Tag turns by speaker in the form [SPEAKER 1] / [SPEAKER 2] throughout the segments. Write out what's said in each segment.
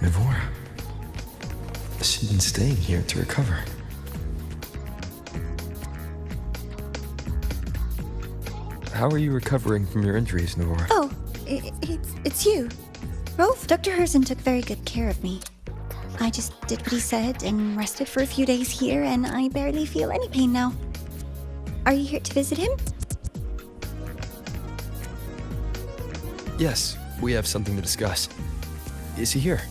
[SPEAKER 1] Ivor. She's been staying here to recover. How are you recovering from your injuries, Navor?
[SPEAKER 2] Oh, it's you. Rolf, Dr. Herssen took very good care of me. I just did what he said and rested for a few days here, and I barely feel any pain now. Are you here to visit him?
[SPEAKER 1] Yes, we have something to discuss. Is he here?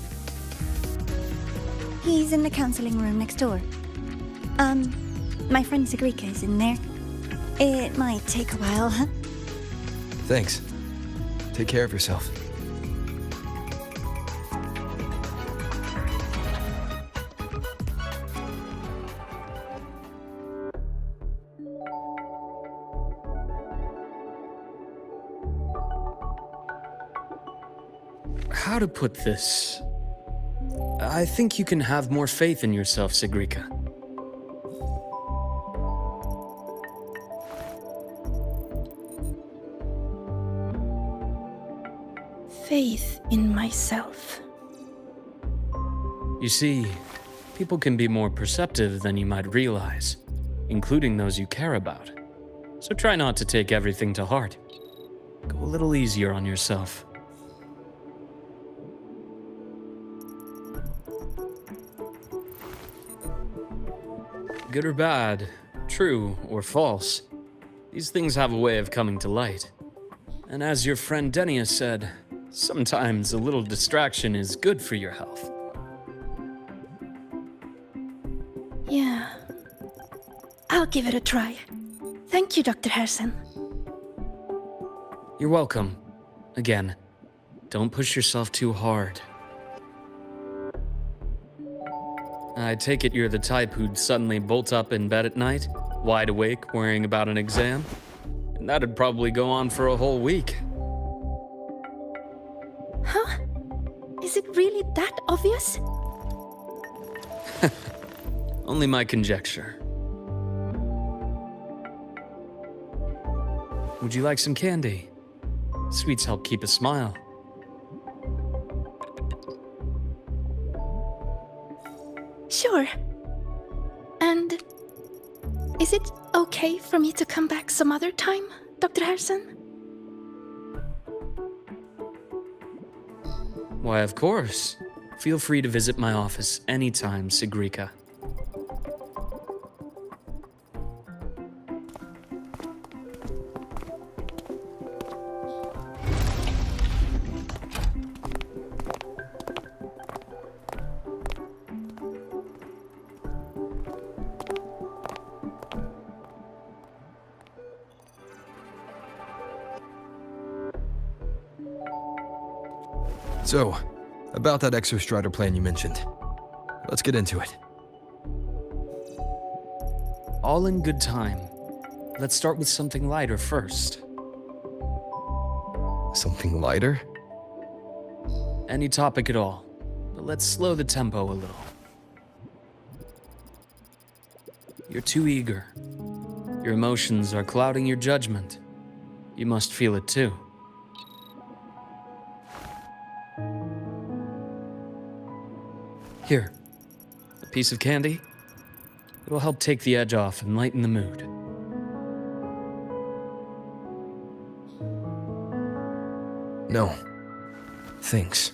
[SPEAKER 2] He's in the counseling room next door. My friend Sigrika is in there. It might take a while, huh?
[SPEAKER 1] Thanks. Take care of yourself.
[SPEAKER 3] How to put this? I think you can have more faith in yourself, Sigrika.
[SPEAKER 4] Faith in myself.
[SPEAKER 3] You see, people can be more perceptive than you might realize, including those you care about. So try not to take everything to heart. Go a little easier on yourself. Good or bad, true or false, these things have a way of coming to light. And as your friend Denia said, sometimes a little distraction is good for your health.
[SPEAKER 4] Yeah. I'll give it a try. Thank you, Dr. Herssen.
[SPEAKER 3] You're welcome. Again, don't push yourself too hard. I take it you're the type who'd suddenly bolt up in bed at night, wide awake, worrying about an exam? And that'd probably go on for a whole week.
[SPEAKER 4] Huh? Is it really that obvious?
[SPEAKER 3] Only my conjecture. Would you like some candy? Sweets help keep a smile.
[SPEAKER 4] Sure. And is it okay for me to come back some other time, Dr. Herssen?
[SPEAKER 3] Why, of course. Feel free to visit my office anytime, Sigrika.
[SPEAKER 1] So, about that Exostrider plan you mentioned. Let's get into it.
[SPEAKER 3] All in good time. Let's start with something lighter first.
[SPEAKER 1] Something lighter?
[SPEAKER 3] Any topic at all, but let's slow the tempo a little. You're too eager. Your emotions are clouding your judgment. You must feel it too. Here, a piece of candy. It'll help take the edge off and lighten the mood.
[SPEAKER 1] No. Thanks.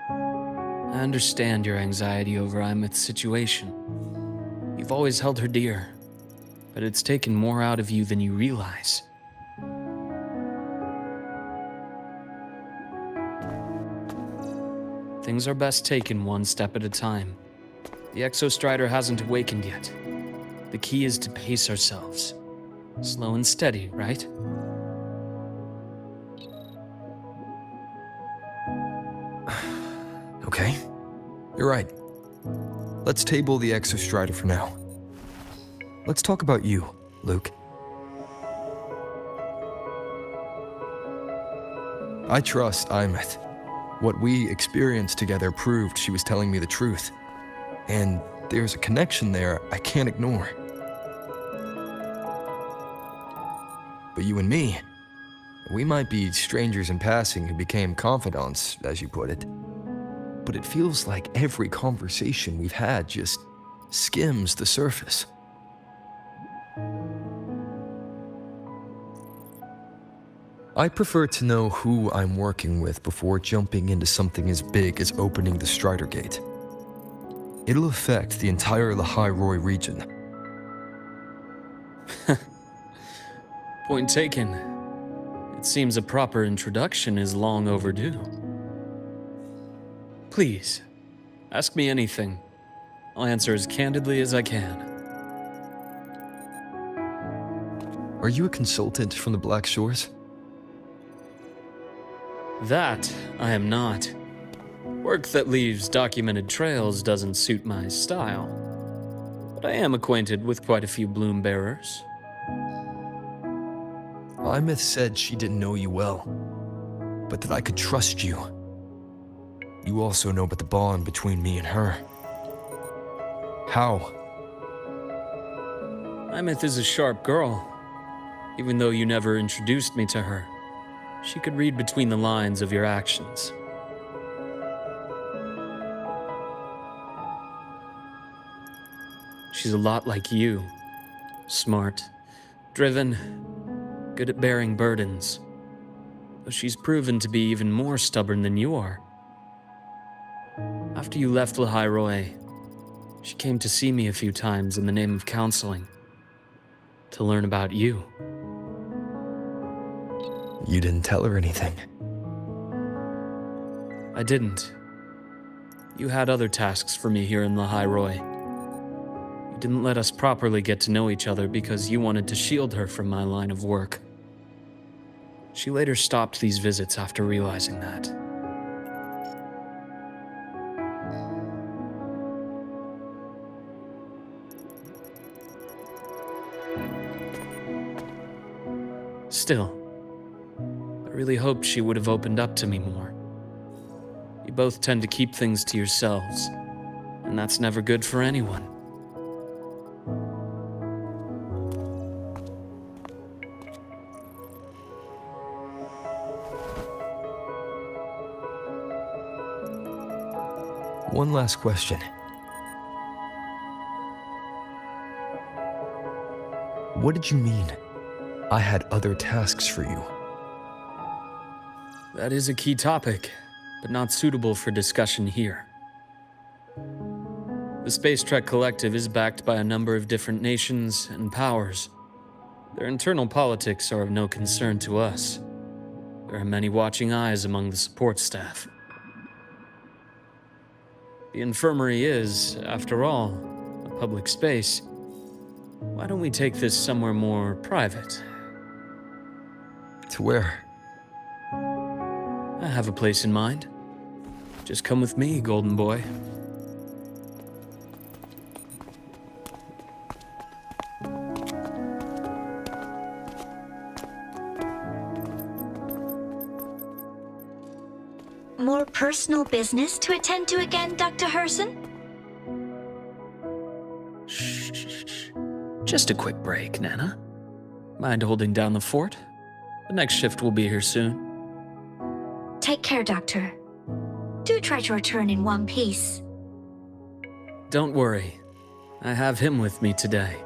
[SPEAKER 3] I understand your anxiety over Imeth's situation. You've always held her dear, but it's taken more out of you than you realize. Things are best taken one step at a time. The Exostrider hasn't awakened yet. The key is to pace ourselves. Slow and steady, right?
[SPEAKER 1] Okay. You're right. Let's table the Exostrider for now. Let's talk about you, Luke. I trust Imeth. What we experienced together proved she was telling me the truth. And there's a connection there I can't ignore. But you and me, we might be strangers in passing who became confidants, as you put it. but it feels like every conversation we've had just skims the surface. I prefer to know who I'm working with before jumping into something as big as opening the Strider Gate. It'll affect the entire Lahai-Roi region.
[SPEAKER 3] Point taken. It seems a proper introduction is long overdue. Please, ask me anything. I'll answer as candidly as I can.
[SPEAKER 1] Are you a consultant from the Black Shores?
[SPEAKER 3] That I am not. Work that leaves documented trails doesn't suit my style. But I am acquainted with quite a few bloom bearers.
[SPEAKER 1] Imeth said she didn't know you well, but that I could trust you. You also know about the bond between me and her. How?
[SPEAKER 3] Imeth is a sharp girl. Even though you never introduced me to her, she could read between the lines of your actions. She's a lot like you. Smart, driven, good at bearing burdens. Though she's proven to be even more stubborn than you are. After you left Lahai-Roi, she came to see me a few times in the name of counseling. To learn about you.
[SPEAKER 1] You didn't tell her anything.
[SPEAKER 3] I didn't. You had other tasks for me here in Lahai-Roi. You didn't let us properly get to know each other because you wanted to shield her from my line of work. She later stopped these visits after realizing that. Still, I really hoped she would have opened up to me more. You both tend to keep things to yourselves, and that's never good for anyone.
[SPEAKER 1] One last question. What did you mean? I had other tasks for you.
[SPEAKER 3] That is a key topic, but not suitable for discussion here. The Space Trek Collective is backed by a number of different nations and powers. Their internal politics are of no concern to us. There are many watching eyes among the support staff. The infirmary is, after all, a public space. Why don't we take this somewhere more private?
[SPEAKER 1] To where?
[SPEAKER 3] I have a place in mind. Just come with me, golden boy.
[SPEAKER 2] More personal business to attend to again, Dr. Herssen?
[SPEAKER 3] Shh. Just a quick break, Nana. Mind holding down the fort? The next shift will be here soon.
[SPEAKER 2] Take care, Doctor. Do try to return in one piece.
[SPEAKER 3] Don't worry. I have him with me today.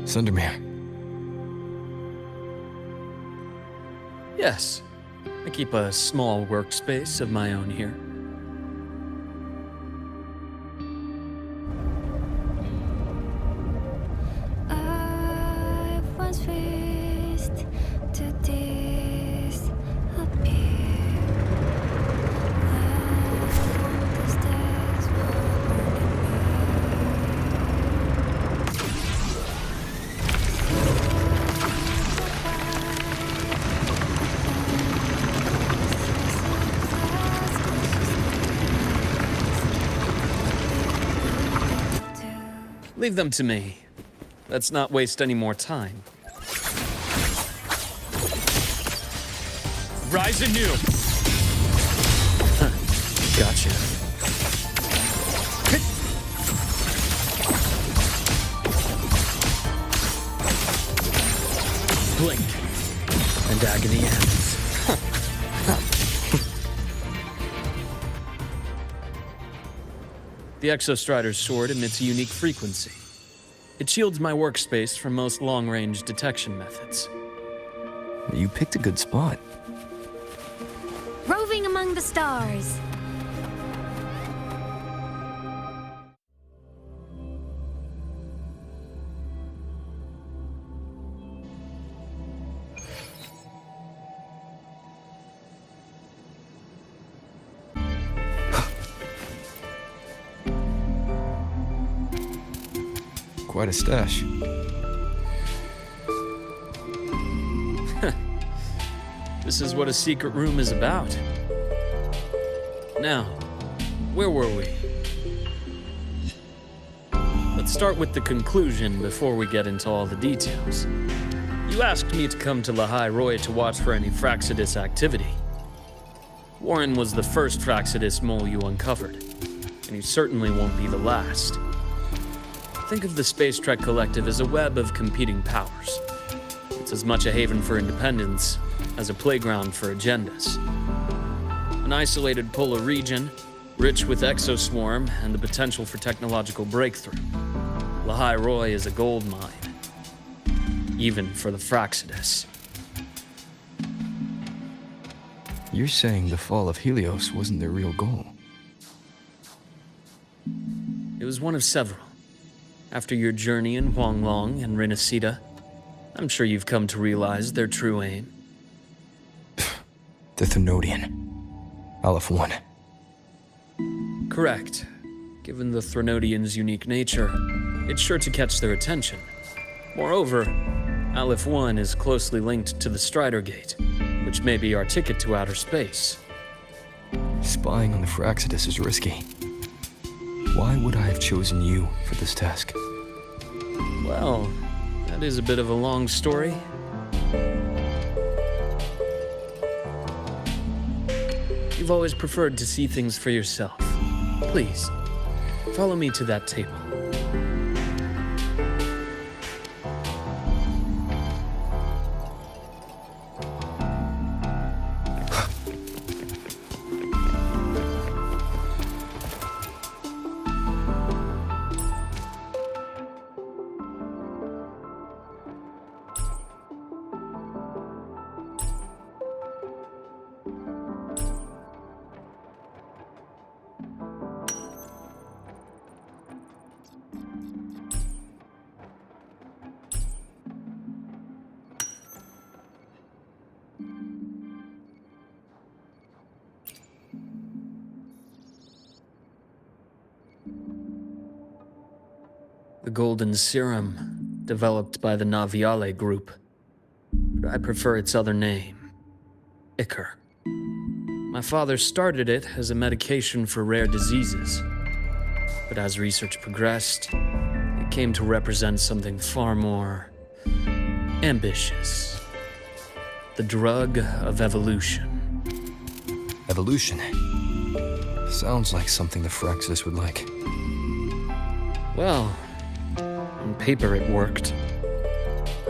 [SPEAKER 1] Sundermere.
[SPEAKER 3] Yes. I keep a small workspace of my own here.
[SPEAKER 5] I was raised to disappear. The stars were
[SPEAKER 3] Leave them to me. let's not waste any more time. Rise anew! Gotcha. Blink, and agony ends. The Exostrider's sword emits a unique frequency. It shields my workspace from most long-range detection methods.
[SPEAKER 1] You picked a good spot.
[SPEAKER 5] Roving among the stars.
[SPEAKER 1] Quite a stash.
[SPEAKER 3] This is what a secret room is about. Now, where were we? Let's start with the conclusion before we get into all the details. You asked me to come to Lahai-Roi to watch for any Fraxidus activity. Warren was the first Fraxidus mole you uncovered, and he certainly won't be the last. Think of the Space Trek Collective as a web of competing powers. It's as much a haven for independence as a playground for agendas. An isolated polar region, rich with exoswarm and the potential for technological breakthrough. Lahai-Roi is a gold mine, even for the Fraxidus.
[SPEAKER 1] You're saying the fall of Helios wasn't their real goal?
[SPEAKER 3] It was one of several. After your journey in Huanglong and Renacida, I'm sure you've come to realize their true aim.
[SPEAKER 1] The Thenodian. Aleph 1.
[SPEAKER 3] Correct. Given the Thenodian's unique nature, it's sure to catch their attention. Moreover, Aleph 1 is closely linked to the Strider Gate, which may be our ticket to outer space.
[SPEAKER 1] Spying on the Fraxidus is risky. Why would I have chosen you for this task?
[SPEAKER 3] Well, that is a bit of a long story. You've always preferred to see things for yourself. Please, follow me to that table. The golden serum, developed by the Naviale group. But I prefer its other name, Ichor. My father started it as a medication for rare diseases. But as research progressed, it came to represent something far more ambitious. The drug of evolution.
[SPEAKER 1] Evolution. Sounds like something the Fraxidus would like.
[SPEAKER 3] Well, on paper it worked.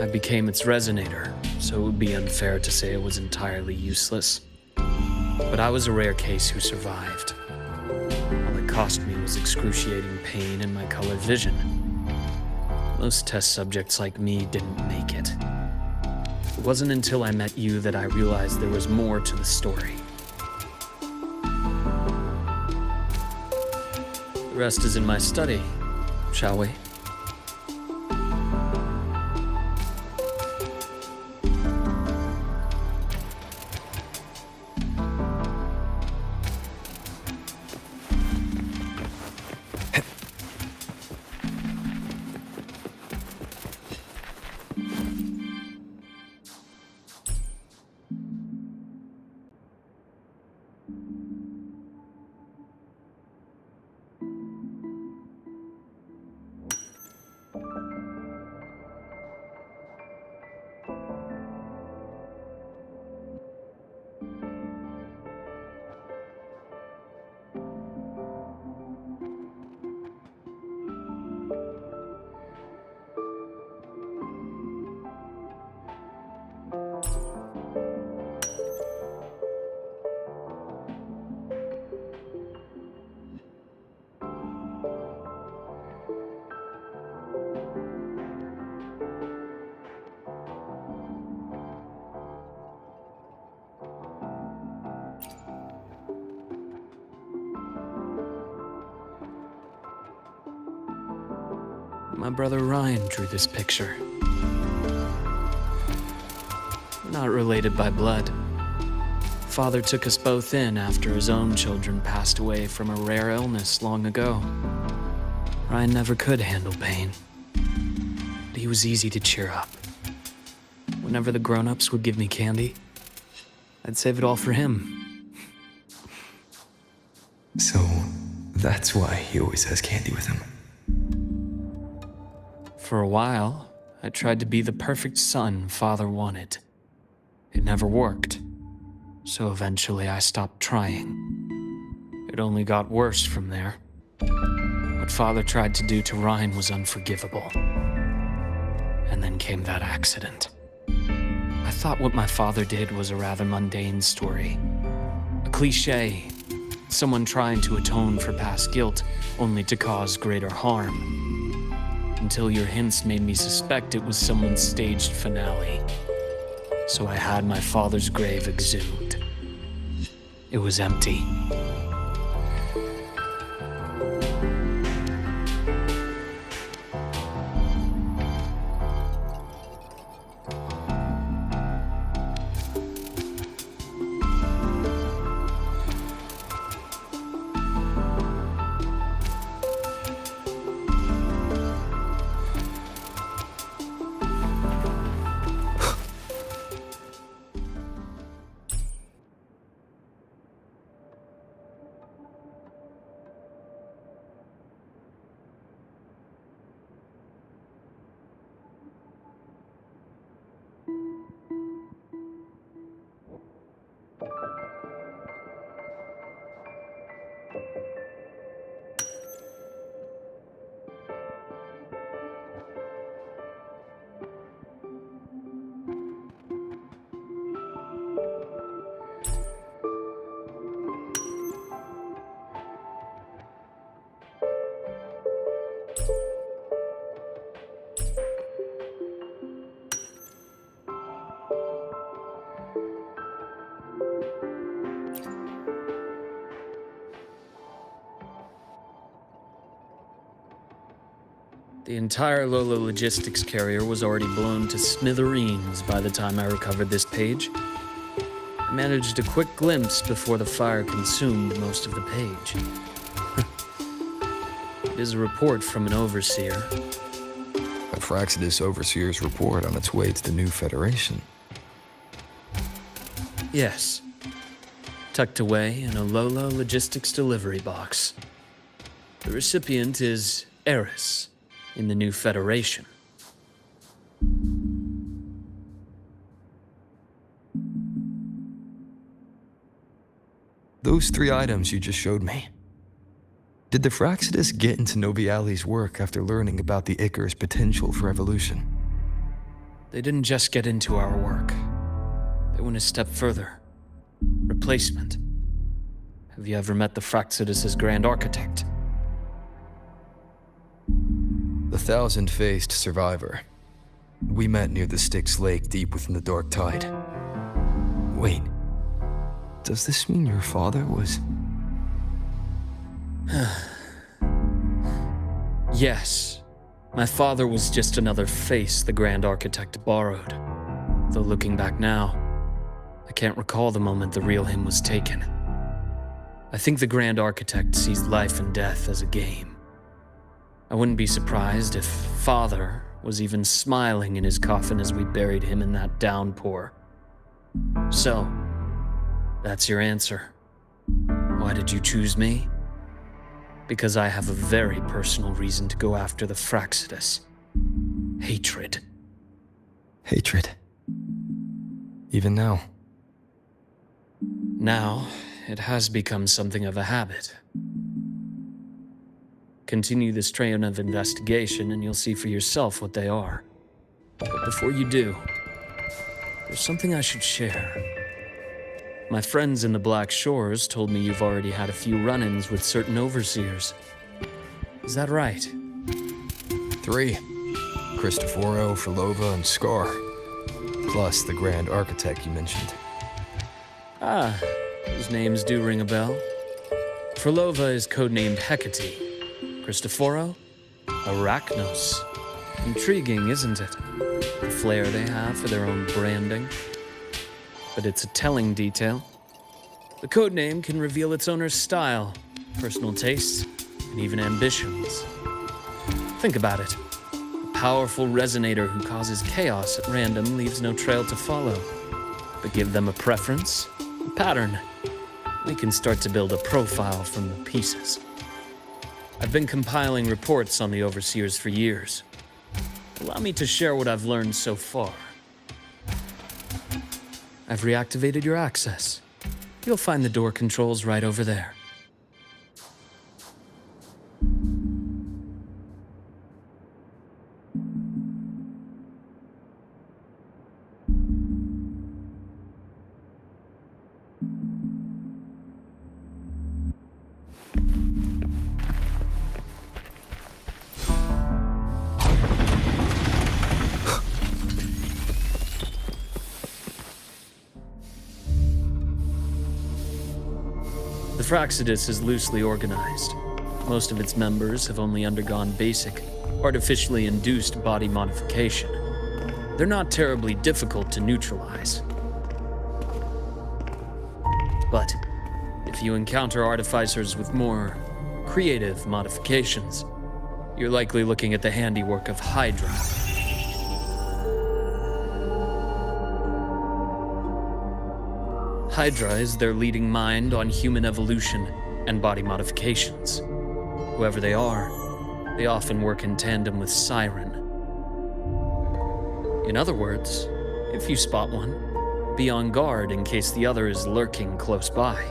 [SPEAKER 3] I became its resonator, so it would be unfair to say it was entirely useless. But I was a rare case who survived. All it cost me was excruciating pain and my colored vision. Most test subjects like me didn't make it. It wasn't until I met you that I realized there was more to the story. The rest is in my study, shall we? My brother Ryan drew this picture. We're not related by blood. Father took us both in after his own children passed away from a rare illness long ago. Ryan never could handle pain, but he was easy to cheer up. Whenever the grown-ups would give me candy, I'd save it all for him.
[SPEAKER 1] So, that's why he always has candy with him.
[SPEAKER 3] For a while, I tried to be the perfect son Father wanted. It never worked, so eventually I stopped trying. It only got worse from there. What Father tried to do to Ryan was unforgivable. And then came that accident. I thought what my father did was a rather mundane story. A cliché. Someone trying to atone for past guilt, only to cause greater harm. Until your hints made me suspect it was someone's staged finale. So I had my father's grave exhumed. It was empty. The entire Lola logistics carrier was already blown to smithereens by the time I recovered this page. I managed a quick glimpse before the fire consumed most of the page. It is a report from an overseer.
[SPEAKER 1] A Fraxidus Overseer's report on its way to the new Federation.
[SPEAKER 3] Yes. Tucked away in a Lola logistics delivery box. The recipient is Eris in the new Federation.
[SPEAKER 1] Those 3 items you just showed me. Did the Fraxidus get into Noviali's work after learning about the Icar's potential for evolution?
[SPEAKER 3] They didn't just get into our work. They went a step further. Replacement. Have you ever met the Fraxidus's Grand Architect?
[SPEAKER 1] The thousand-faced survivor. We met near the Styx Lake deep within the Dark Tide. Wait. Does this mean your father was...
[SPEAKER 3] Yes. My father was just another face the Grand Architect borrowed. Though looking back now, I can't recall the moment the real him was taken. I think the Grand Architect sees life and death as a game. I wouldn't be surprised if Father was even smiling in his coffin as we buried him in that downpour. So, that's your answer. Why did you choose me? Because I have a very personal reason to go after the Fraxidus. Hatred.
[SPEAKER 1] Hatred. Even now.
[SPEAKER 3] Now, it has become something of a habit. Continue this train of investigation and you'll see for yourself what they are. But before you do, there's something I should share. My friends in the Black Shores told me you've already had a few run-ins with certain overseers. Is that right?
[SPEAKER 1] 3. Cristoforo, Frolova, and Scar. Plus the Grand Architect you mentioned.
[SPEAKER 3] Ah, those names do ring a bell. Frolova is codenamed Hecate. Cristoforo? Arachnos. Intriguing, isn't it? The flair they have for their own branding. But it's a telling detail. The codename can reveal its owner's style, personal tastes, and even ambitions. Think about it. A powerful resonator who causes chaos at random leaves no trail to follow. But give them a preference, a pattern. We can start to build a profile from the pieces. I've been compiling reports on the Overseers for years. Allow me to share what I've learned so far. I've reactivated your access. You'll find the door controls right over there. The Fraxidus is loosely organized. Most of its members have only undergone basic, artificially induced body modification. They're not terribly difficult to neutralize. But if you encounter artificers with more creative modifications, you're likely looking at the handiwork of Hydra. Hydra is their leading mind on human evolution and body modifications. Whoever they are, they often work in tandem with Siren. In other words, if you spot one, be on guard in case the other is lurking close by.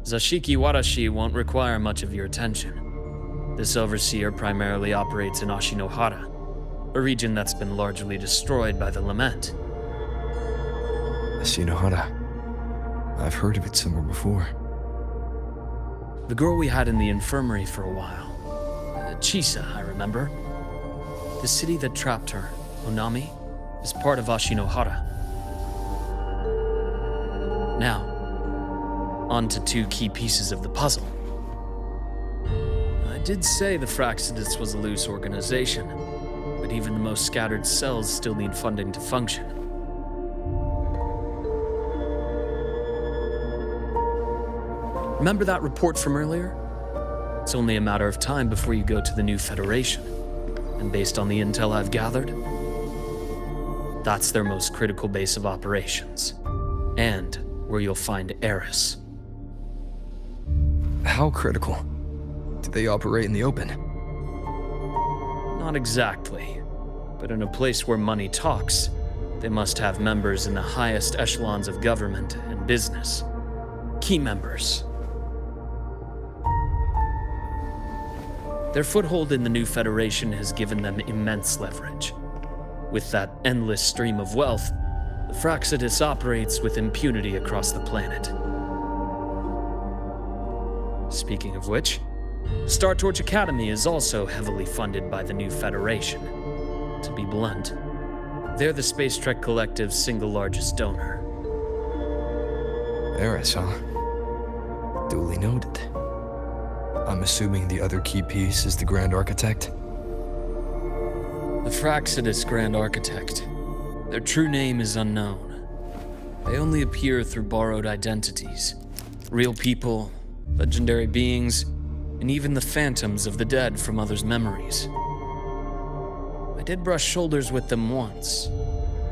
[SPEAKER 3] Zashiki Warashi won't require much of your attention. This overseer primarily operates in Ashinohara, a region that's been largely destroyed by the Lament.
[SPEAKER 1] Ashinohara. I've heard of it somewhere before.
[SPEAKER 3] The girl we had in the infirmary for a while. Chisa, I remember. The city that trapped her, Onami, is part of Ashinohara. Now, on to two key pieces of the puzzle. I did say the Fraxidus was a loose organization, but even the most scattered cells still need funding to function. Remember that report from earlier? It's only a matter of time before you go to the new Federation. And based on the intel I've gathered, that's their most critical base of operations. And where you'll find Eris.
[SPEAKER 1] How critical? Do they operate in the open?
[SPEAKER 3] Not exactly. But in a place where money talks, they must have members in the highest echelons of government and business. Key members. Their foothold in the new Federation has given them immense leverage. With that endless stream of wealth, the Fraxidus operates with impunity across the planet. Speaking of which, Star Torch Academy is also heavily funded by the new Federation. To be blunt, they're the Space Trek Collective's single largest donor.
[SPEAKER 1] Eris, huh? Duly noted. I'm assuming the other key piece is the Grand Architect?
[SPEAKER 3] The Fraxidus Grand Architect. Their true name is unknown. They only appear through borrowed identities. Real people, legendary beings, and even the phantoms of the dead from others' memories. I did brush shoulders with them once.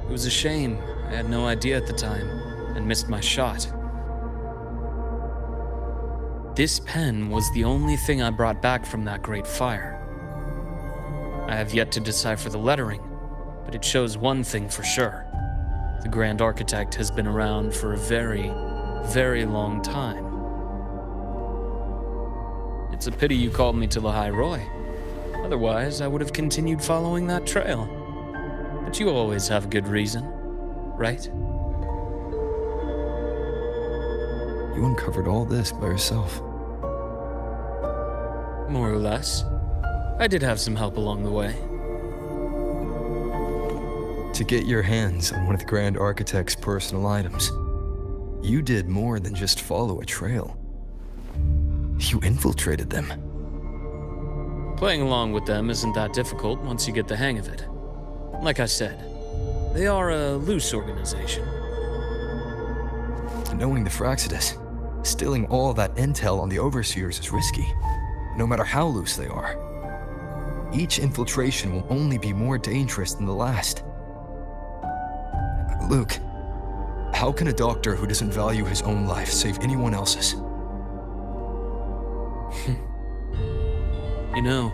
[SPEAKER 3] It was a shame. I had no idea at the time, and missed my shot. This pen was the only thing I brought back from that great fire. I have yet to decipher the lettering, but it shows one thing for sure. The Grand Architect has been around for a very, very long time. It's a pity you called me to Lahai-Roi. Otherwise, I would have continued following that trail. But you always have a good reason, right?
[SPEAKER 1] You uncovered all this by yourself.
[SPEAKER 3] More or less. I did have some help along the way.
[SPEAKER 1] To get your hands on one of the Grand Architect's personal items, you did more than just follow a trail. You infiltrated them.
[SPEAKER 3] Playing along with them isn't that difficult once you get the hang of it. Like I said, they are a loose organization.
[SPEAKER 1] Knowing the Fraxidus, stealing all that intel on the Overseers is risky, no matter how loose they are. Each infiltration will only be more dangerous than the last. Luke, how can a doctor who doesn't value his own life save anyone else's?
[SPEAKER 3] You know,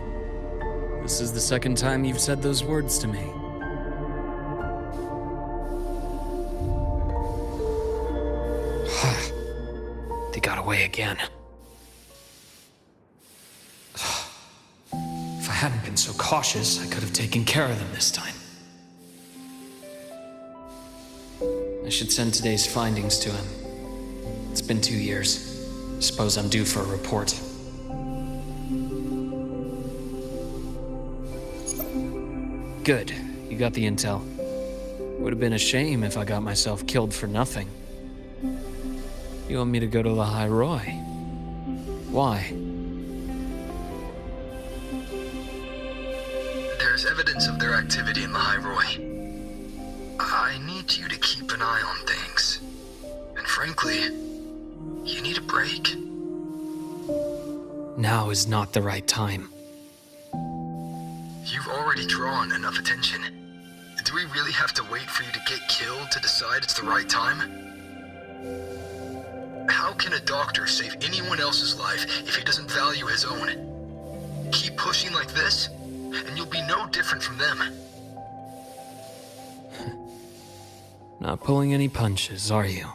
[SPEAKER 3] this is the second time you've said those words to me.
[SPEAKER 6] They got away again. If I hadn't been so cautious, I could have taken care of them this time. I should send today's findings to him. It's been 2 years. Suppose I'm due for a report.
[SPEAKER 3] Good, you got the intel. Would have been a shame if I got myself killed for nothing. You want me to go to Lahai-Roi? Why?
[SPEAKER 1] There's evidence of their activity in Lahai-Roi. I need you to keep an eye on things. And frankly, you need a break.
[SPEAKER 6] Now is not the right time.
[SPEAKER 1] You've already drawn enough attention. Do we really have to wait for you to get killed to decide it's the right time? How can a doctor save anyone else's life if he doesn't value his own? Keep pushing like this, and you'll be no different from them.
[SPEAKER 3] Not pulling any punches, are you?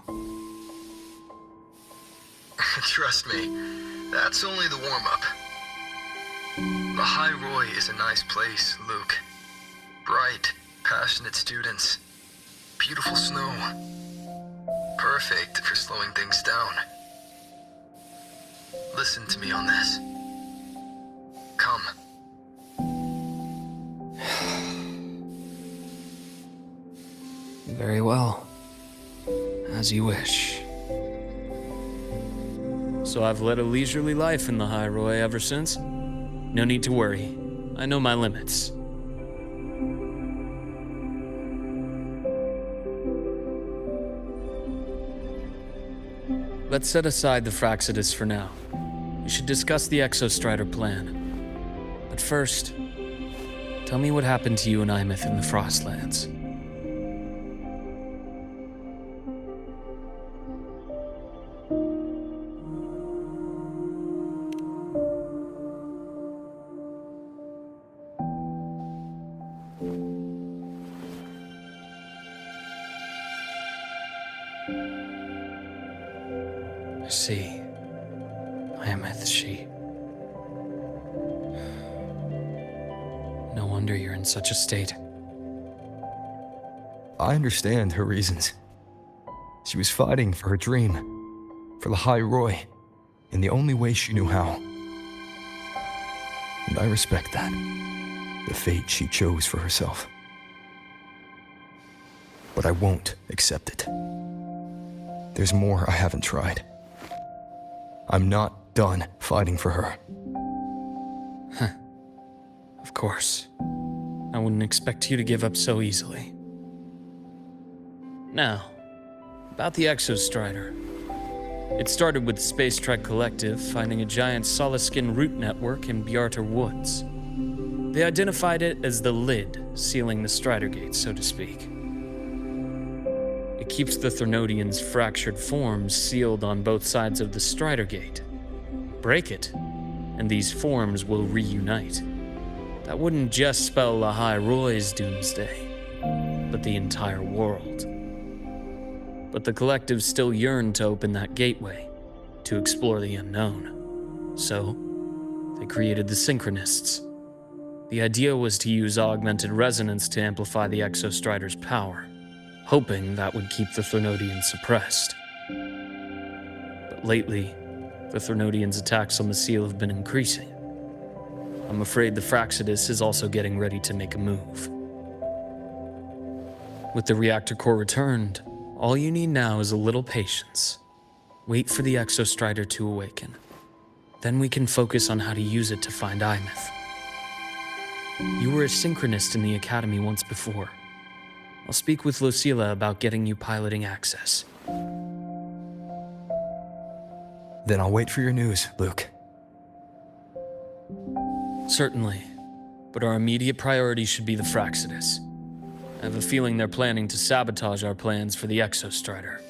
[SPEAKER 1] Trust me, that's only the warm-up. Lahai-Roi is a nice place, Luke. Bright, passionate students. Beautiful snow. Perfect for slowing things down. Listen to me on this. Come.
[SPEAKER 3] Very well. As you wish. So I've led a leisurely life in the Lahai-Roi ever since? No need to worry. I know my limits. Let's set aside the Fraxidus for now. We should discuss the Exostrider plan. But first, tell me what happened to you and Imeth in the Frostlands. I see. Imeth, she... No wonder you're in such a state.
[SPEAKER 1] I understand her reasons. She was fighting for her dream, for Lahai-Roi, in the only way she knew how. And I respect that, the fate she chose for herself. But I won't accept it. There's more I haven't tried. I'm not done fighting for her.
[SPEAKER 3] Of course. I wouldn't expect you to give up so easily. Now, about the Exostrider. It started with the Space Trek Collective finding a giant solid-skin root network in Bjarter Woods. They identified it as the lid, sealing the Strider Gate, so to speak. It keeps the Threnodians' fractured forms sealed on both sides of the Strider Gate. Break it, and these forms will reunite. That wouldn't just spell Lahai-Roi's doomsday, but the entire world. But the Collective still yearned to open that gateway, to explore the unknown. So, they created the Synchronists. The idea was to use augmented resonance to amplify the Exostrider's power, hoping that would keep the Threnodians suppressed. But lately, the Threnodians' attacks on the seal have been increasing. I'm afraid the Fraxidus is also getting ready to make a move. With the reactor core returned, all you need now is a little patience. Wait for the Exostrider to awaken. Then we can focus on how to use it to find Imeth. You were a synchronist in the Academy once before. I'll speak with Lucila about getting you piloting access.
[SPEAKER 1] Then I'll wait for your news, Luke.
[SPEAKER 3] Certainly, but our immediate priority should be the Fraxidus. I have a feeling they're planning to sabotage our plans for the Exostrider.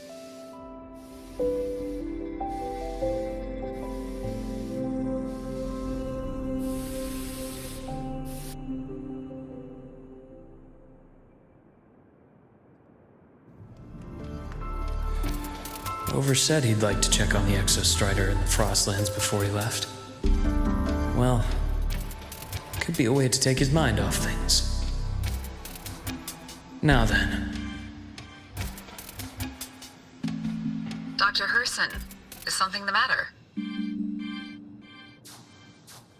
[SPEAKER 3] Rover said he'd like to check on the Exostrider in the Frostlands before he left. Well, could be a way to take his mind off things. Now then.
[SPEAKER 7] Dr. Herssen, is something the matter?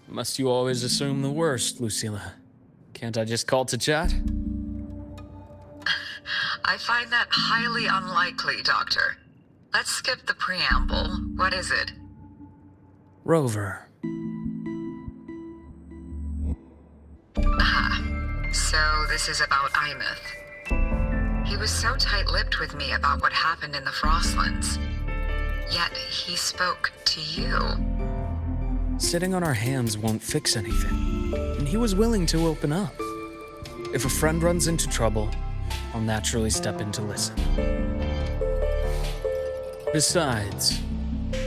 [SPEAKER 3] Must you always assume the worst, Lucila? Can't I just call to chat?
[SPEAKER 7] I find that highly unlikely, Doctor. Let's skip the preamble. What is it?
[SPEAKER 3] Rover.
[SPEAKER 7] So this is about Imeth. He was so tight-lipped with me about what happened in the Frostlands. Yet he spoke to you.
[SPEAKER 3] Sitting on our hands won't fix anything, and he was willing to open up. If a friend runs into trouble, I'll naturally step in to listen. Besides,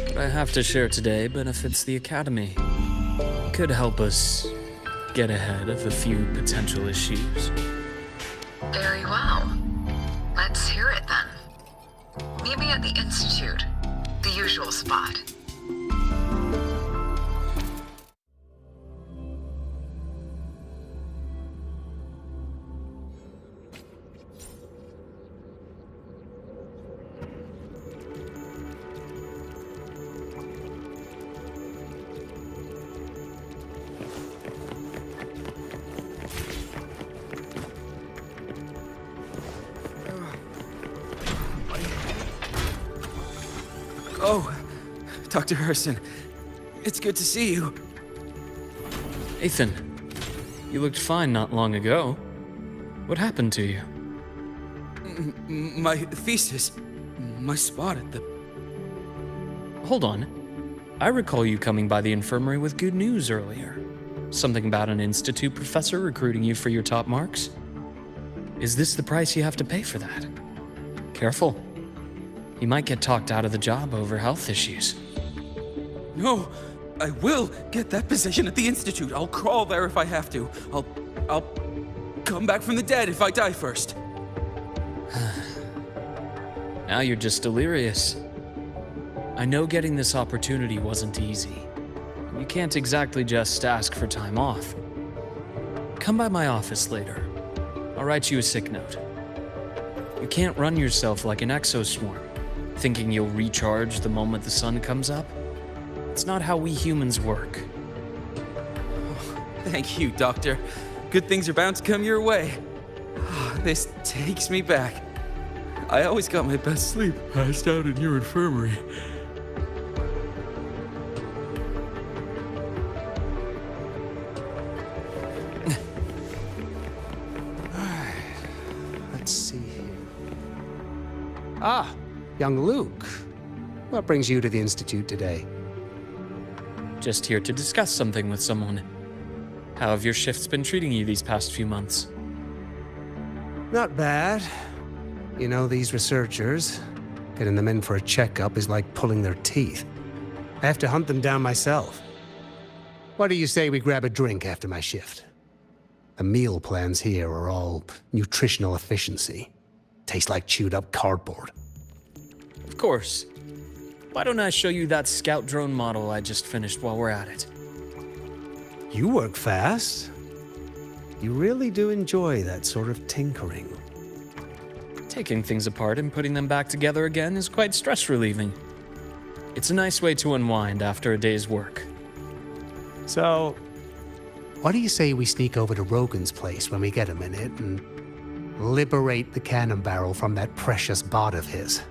[SPEAKER 3] what I have to share today benefits the Academy. It could help us get ahead of a few potential issues.
[SPEAKER 7] Very well. Let's hear it then. Meet me at the Institute, the usual spot.
[SPEAKER 8] Oh, Dr. Herssen, it's good to see you.
[SPEAKER 3] Ethan, you looked fine not long ago. What happened to you?
[SPEAKER 8] My thesis, my spot at the...
[SPEAKER 3] Hold on. I recall you coming by the infirmary with good news earlier. Something about an institute professor recruiting you for your top marks? Is this the price you have to pay for that? Careful. You might get talked out of the job over health issues.
[SPEAKER 8] No, I will get that position at the Institute. I'll crawl there if I have to. I'll come back from the dead if I die first.
[SPEAKER 3] Now you're just delirious. I know getting this opportunity wasn't easy. You can't exactly just ask for time off. Come by my office later. I'll write you a sick note. You can't run yourself like an exoswarm, thinking you'll recharge the moment the sun comes up. It's not how we humans work.
[SPEAKER 8] Thank you, Doctor. Good things are bound to come your way. This takes me back. I always got my best sleep passed out in your infirmary.
[SPEAKER 9] Let's see here. Ah, young Luke. What brings you to the Institute today?
[SPEAKER 3] Just here to discuss something with someone. How have your shifts been treating you these past few months?
[SPEAKER 9] Not bad. You know, these researchers, getting them in for a checkup is like pulling their teeth. I have to hunt them down myself. What do you say we grab a drink after my shift? The meal plans here are all nutritional efficiency. Taste like chewed up cardboard.
[SPEAKER 3] Of course. Why don't I show you that scout drone model I just finished while we're at it?
[SPEAKER 9] You work fast. You really do enjoy that sort of tinkering.
[SPEAKER 3] Taking things apart and putting them back together again is quite stress-relieving. It's a nice way to unwind after a day's work.
[SPEAKER 9] So, what do you say we sneak over to Rogan's place when we get a minute and liberate the cannon barrel from that precious bot of his.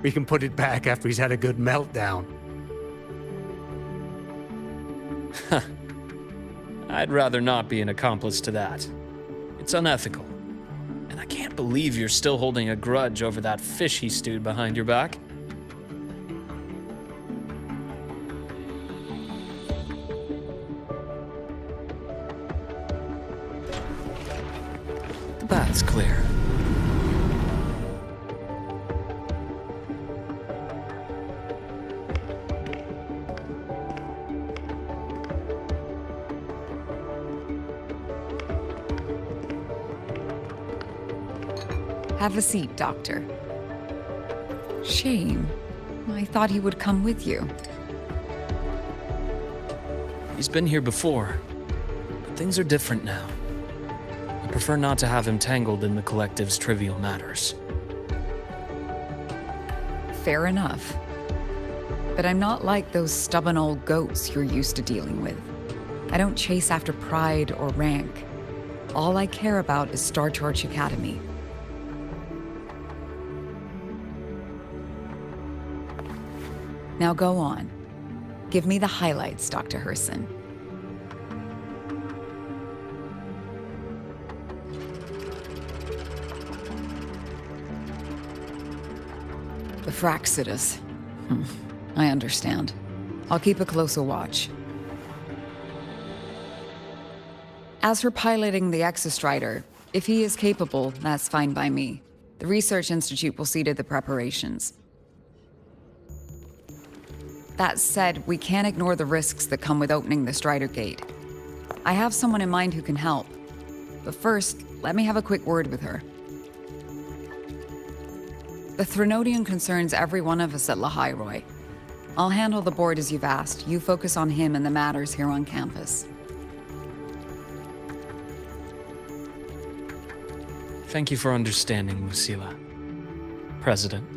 [SPEAKER 9] We can put it back after he's had a good meltdown.
[SPEAKER 3] I'd rather not be an accomplice to that. It's unethical. And I can't believe you're still holding a grudge over that fish he stewed behind your back. The path's clear.
[SPEAKER 10] Have a seat, Doctor. Shame. I thought he would come with you.
[SPEAKER 3] He's been here before, but things are different now. I prefer not to have him tangled in the collective's trivial matters.
[SPEAKER 10] Fair enough. But I'm not like those stubborn old goats you're used to dealing with. I don't chase after pride or rank. All I care about is Star Torch Academy. Now go on. Give me the highlights, Dr. Herssen. The Fraxidus. I understand. I'll keep a closer watch. As for piloting the Exostrider, if he is capable, that's fine by me. The Research Institute will see to the preparations. That said, we can't ignore the risks that come with opening the Strider Gate. I have someone in mind who can help. But first, let me have a quick word with her. The Threnodian concerns every one of us at Lahai-Roi. I'll handle the board as you've asked. You focus on him and the matters here on campus.
[SPEAKER 3] Thank you for understanding, Lucila. President.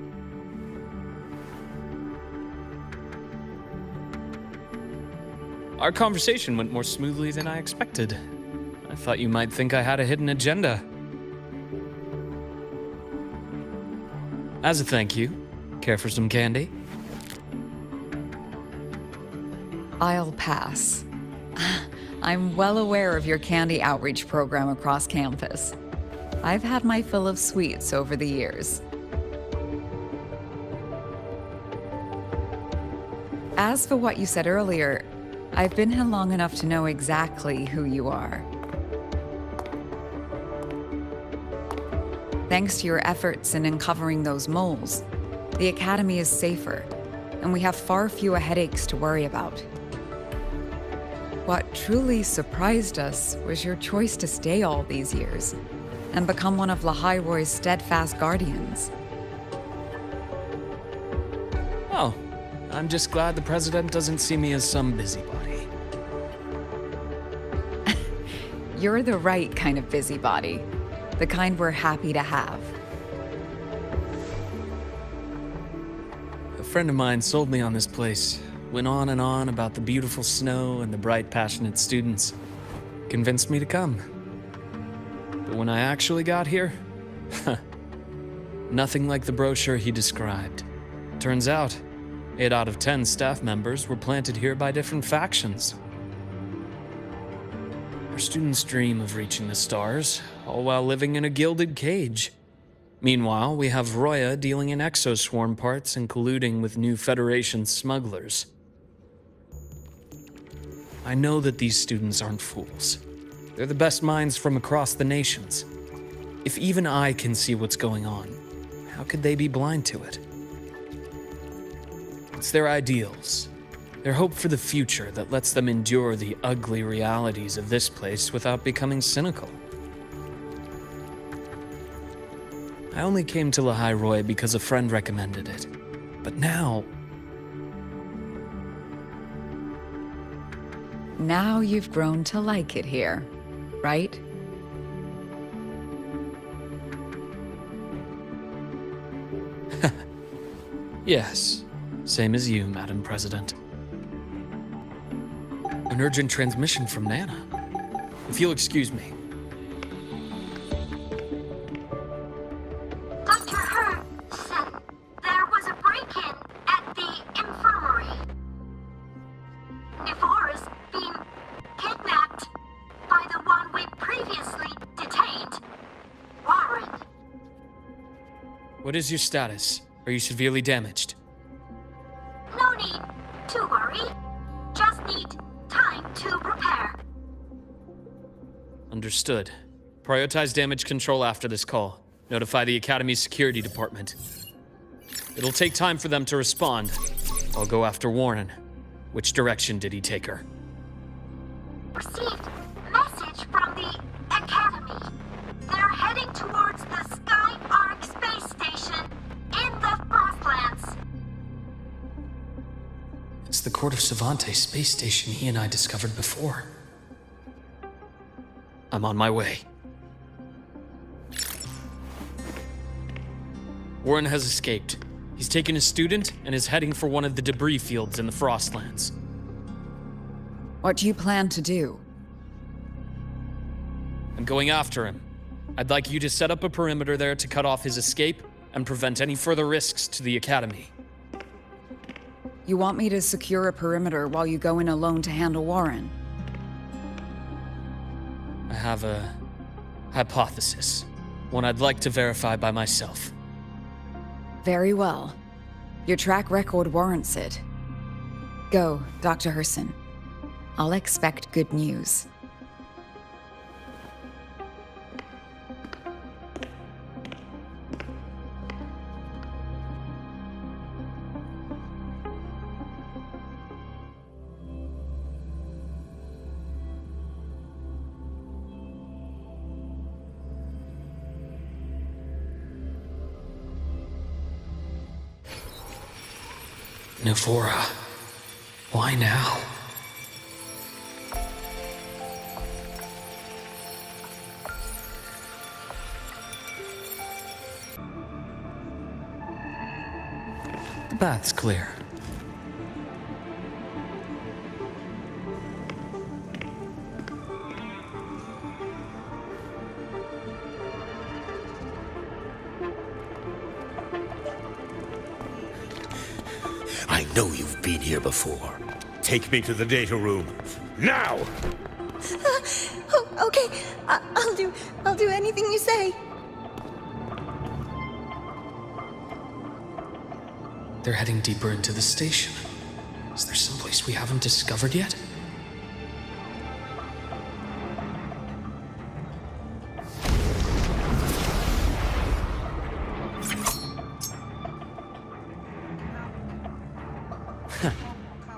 [SPEAKER 3] Our conversation went more smoothly than I expected. I thought you might think I had a hidden agenda. As a thank you, care for some candy?
[SPEAKER 10] I'll pass. I'm well aware of your candy outreach program across campus. I've had my fill of sweets over the years. As for what you said earlier, I've been here long enough to know exactly who you are. Thanks to your efforts in uncovering those moles, the Academy is safer, and we have far fewer headaches to worry about. What truly surprised us was your choice to stay all these years and become one of Lahai-Roi's steadfast guardians.
[SPEAKER 3] Oh, I'm just glad the President doesn't see me as some busybody.
[SPEAKER 10] You're the right kind of busybody, the kind we're happy to have.
[SPEAKER 3] A friend of mine sold me on this place, went on and on about the beautiful snow and the bright, passionate students, convinced me to come. But when I actually got here, nothing like the brochure he described. Turns out, 8 out of 10 staff members were planted here by different factions. Our students dream of reaching the stars, all while living in a gilded cage. Meanwhile, we have Roya dealing in exoswarm parts and colluding with new Federation smugglers. I know that these students aren't fools. They're the best minds from across the nations. If even I can see what's going on, how could they be blind to it? It's their ideals, their hope for the future that lets them endure the ugly realities of this place without becoming cynical. I only came to Lahai-Roi because a friend recommended it. But now...
[SPEAKER 10] Now you've grown to like it here, right?
[SPEAKER 3] Yes, same as you, Madam President. An urgent transmission from Nana. If you'll excuse me. What is your status? Are you severely damaged?
[SPEAKER 11] No need to worry. Just need time to prepare.
[SPEAKER 3] Understood. Prioritize damage control after this call. Notify the Academy's security department. It'll take time for them to respond. I'll go after Warren. Which direction did he take her?
[SPEAKER 11] Received message from the Academy. They're heading towards the Sky Arc space station in the Frostlands.
[SPEAKER 6] It's the Court of Savante space station he and I discovered before.
[SPEAKER 3] I'm on my way. Warren has escaped. He's taken a student and is heading for one of the debris fields in the Frostlands.
[SPEAKER 10] What do you plan to do?
[SPEAKER 3] I'm going after him. I'd like you to set up a perimeter there to cut off his escape and prevent any further risks to the Academy.
[SPEAKER 10] You want me to secure a perimeter while you go in alone to handle Warren?
[SPEAKER 3] I have a hypothesis. One I'd like to verify by myself.
[SPEAKER 10] Very well. Your track record warrants it. Go, Dr. Herssen. I'll expect good news.
[SPEAKER 6] Navora, why now? The bath's clear.
[SPEAKER 12] I know you've been here before. Take me to the data room. Now!
[SPEAKER 2] Oh, okay. I'll do anything you say.
[SPEAKER 6] They're heading deeper into the station. Is there someplace we haven't discovered yet?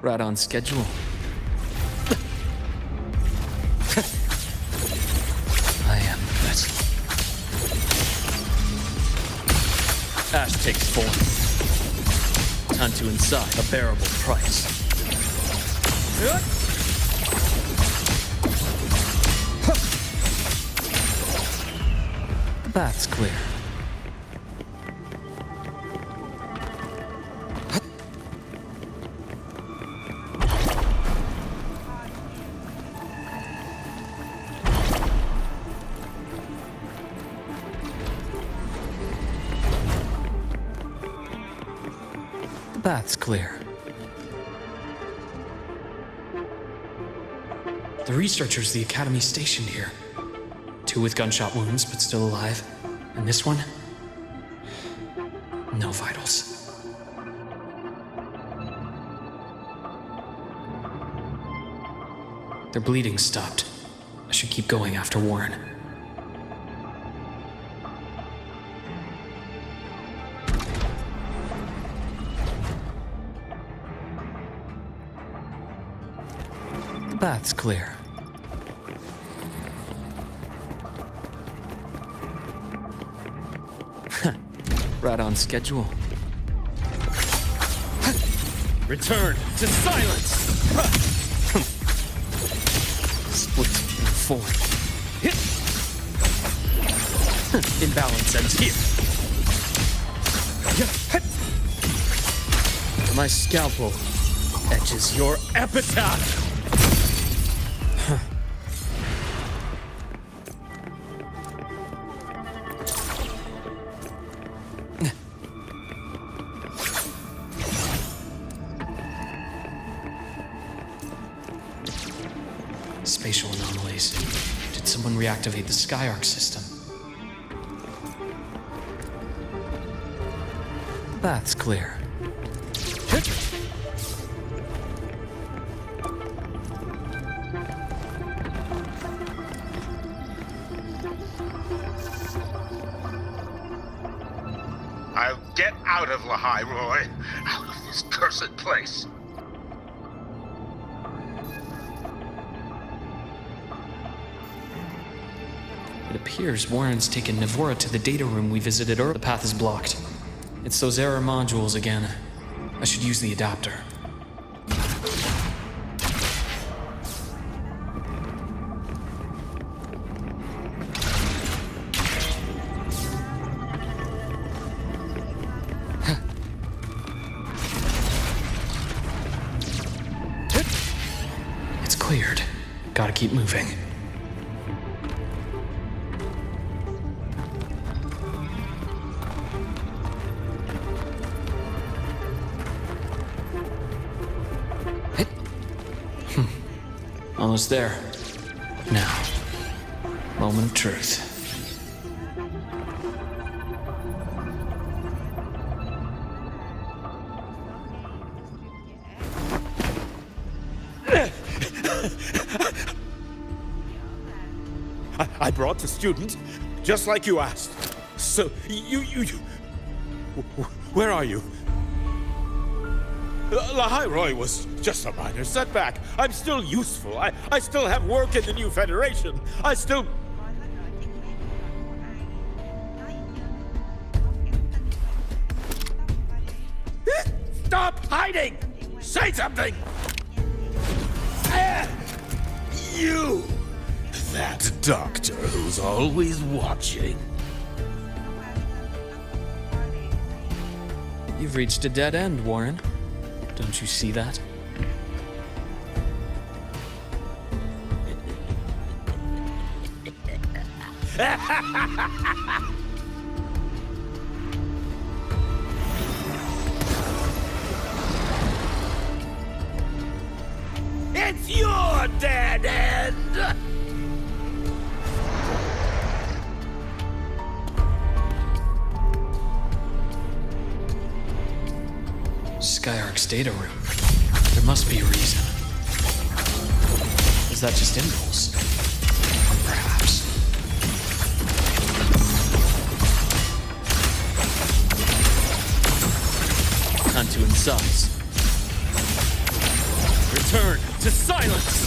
[SPEAKER 3] Right on schedule.
[SPEAKER 6] I am the best.
[SPEAKER 3] Ash takes form. Time to incite a bearable price.
[SPEAKER 6] The bath's clear. The bath's clear. The researchers the Academy stationed here. 2 with gunshot wounds, but still alive. And this one? No vitals. Their bleeding stopped. I should keep going after Warren. The bath's clear.
[SPEAKER 3] Right on schedule. Return to silence! Split in 4. Imbalance ends here. My scalpel etches your epitaph!
[SPEAKER 6] Spatial anomalies. Did someone reactivate the Sky Arc system?
[SPEAKER 3] That's clear.
[SPEAKER 12] I'll get out of Lahai-Roi, out of this cursed place.
[SPEAKER 6] It appears Warren's taken Navora to the data room we visited earlier. The path is blocked. It's those error modules again. I should use the adapter. It's cleared. Gotta keep moving. Almost there. Now, moment of truth.
[SPEAKER 12] I brought the student, just like you asked. So, you... Where are you? Lahai-Roi was just a minor setback. I'm still useful. I still have work in the new Federation. I still... Stop hiding! Say something! You! That doctor who's always watching.
[SPEAKER 3] You've reached a dead end, Warren. Don't you see that?
[SPEAKER 12] It's your dead end!
[SPEAKER 6] Skyark's data room. There must be a reason. Is that just impulse? Or perhaps...
[SPEAKER 3] Time to incise. Return to silence!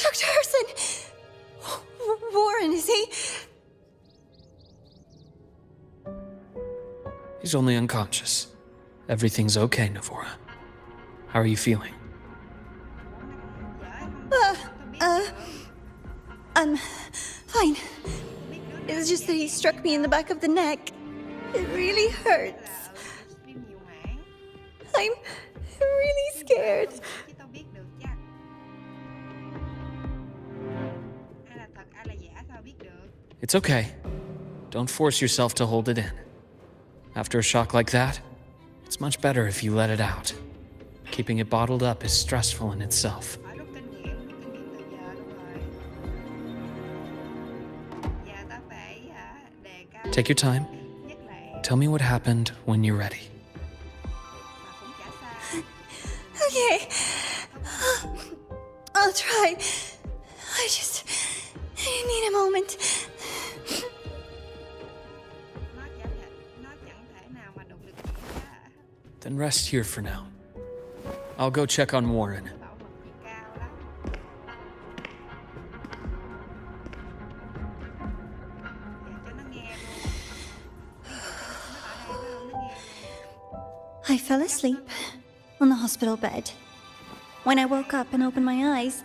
[SPEAKER 2] Dr. Herssen! Warren, is he?
[SPEAKER 3] He's only unconscious. Everything's okay, Navora. How are you feeling?
[SPEAKER 2] I'm fine. It's just that he struck me in the back of the neck. It really hurts. I'm really scared.
[SPEAKER 3] It's okay. Don't force yourself to hold it in. After a shock like that, it's much better if you let it out. Keeping it bottled up is stressful in itself. Take your time. Tell me what happened when you're ready.
[SPEAKER 2] Okay. I'll try. I just need a moment.
[SPEAKER 3] Then rest here for now. I'll go check on Warren.
[SPEAKER 2] I fell asleep on the hospital bed. When I woke up and opened my eyes,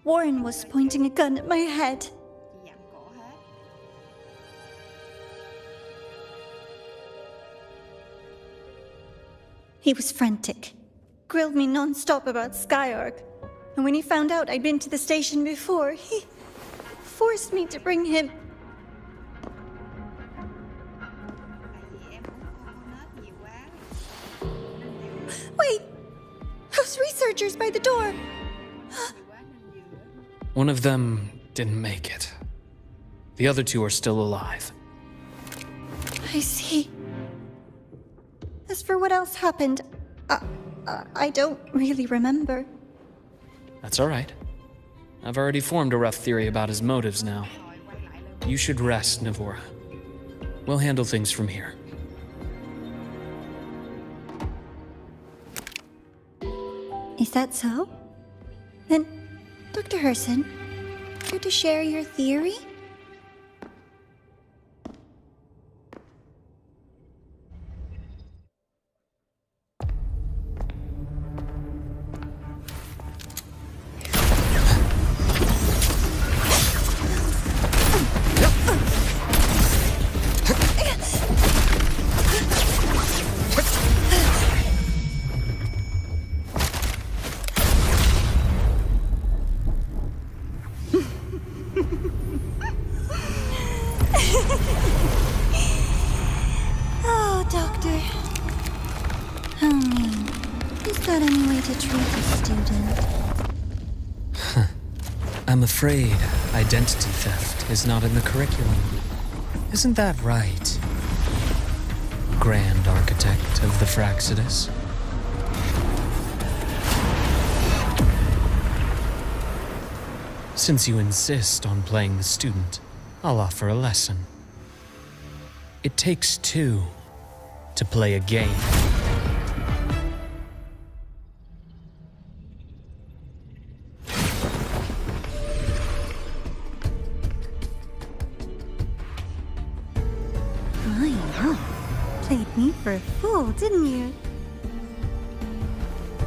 [SPEAKER 2] Warren was pointing a gun at my head. He was frantic, grilled me non-stop about Skyark, And when he found out I'd been to the station before, he forced me to bring him. Wait! Those researchers by the door!
[SPEAKER 6] One of them didn't make it. The other two are still alive.
[SPEAKER 2] I see. As for what else happened, I don't really remember.
[SPEAKER 6] That's all right. I've already formed a rough theory about his motives now. You should rest, Navora. We'll handle things from here.
[SPEAKER 2] Is that so? Then, Dr. Herssen, care to share your theory? Oh, Doctor. How mean. Is that any way to treat a student?
[SPEAKER 6] I'm afraid identity theft is not in the curriculum. Isn't that right, Grand Architect of the Fraxidus? Since you insist on playing the student, I'll offer a lesson. It takes two to play a game.
[SPEAKER 2] Played me for a fool, didn't you?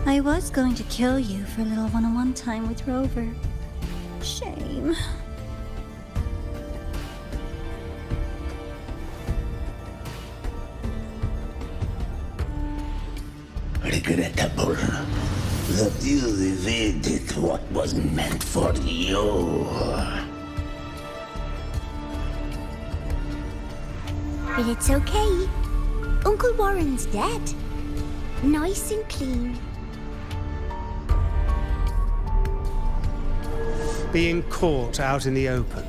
[SPEAKER 2] I was going to kill you for a little one-on-one time with Rover. Shame.
[SPEAKER 13] Regrettable that you evaded what was meant for you.
[SPEAKER 11] But it's okay. Uncle Warren's dead. Nice and clean.
[SPEAKER 9] Being caught out in the open,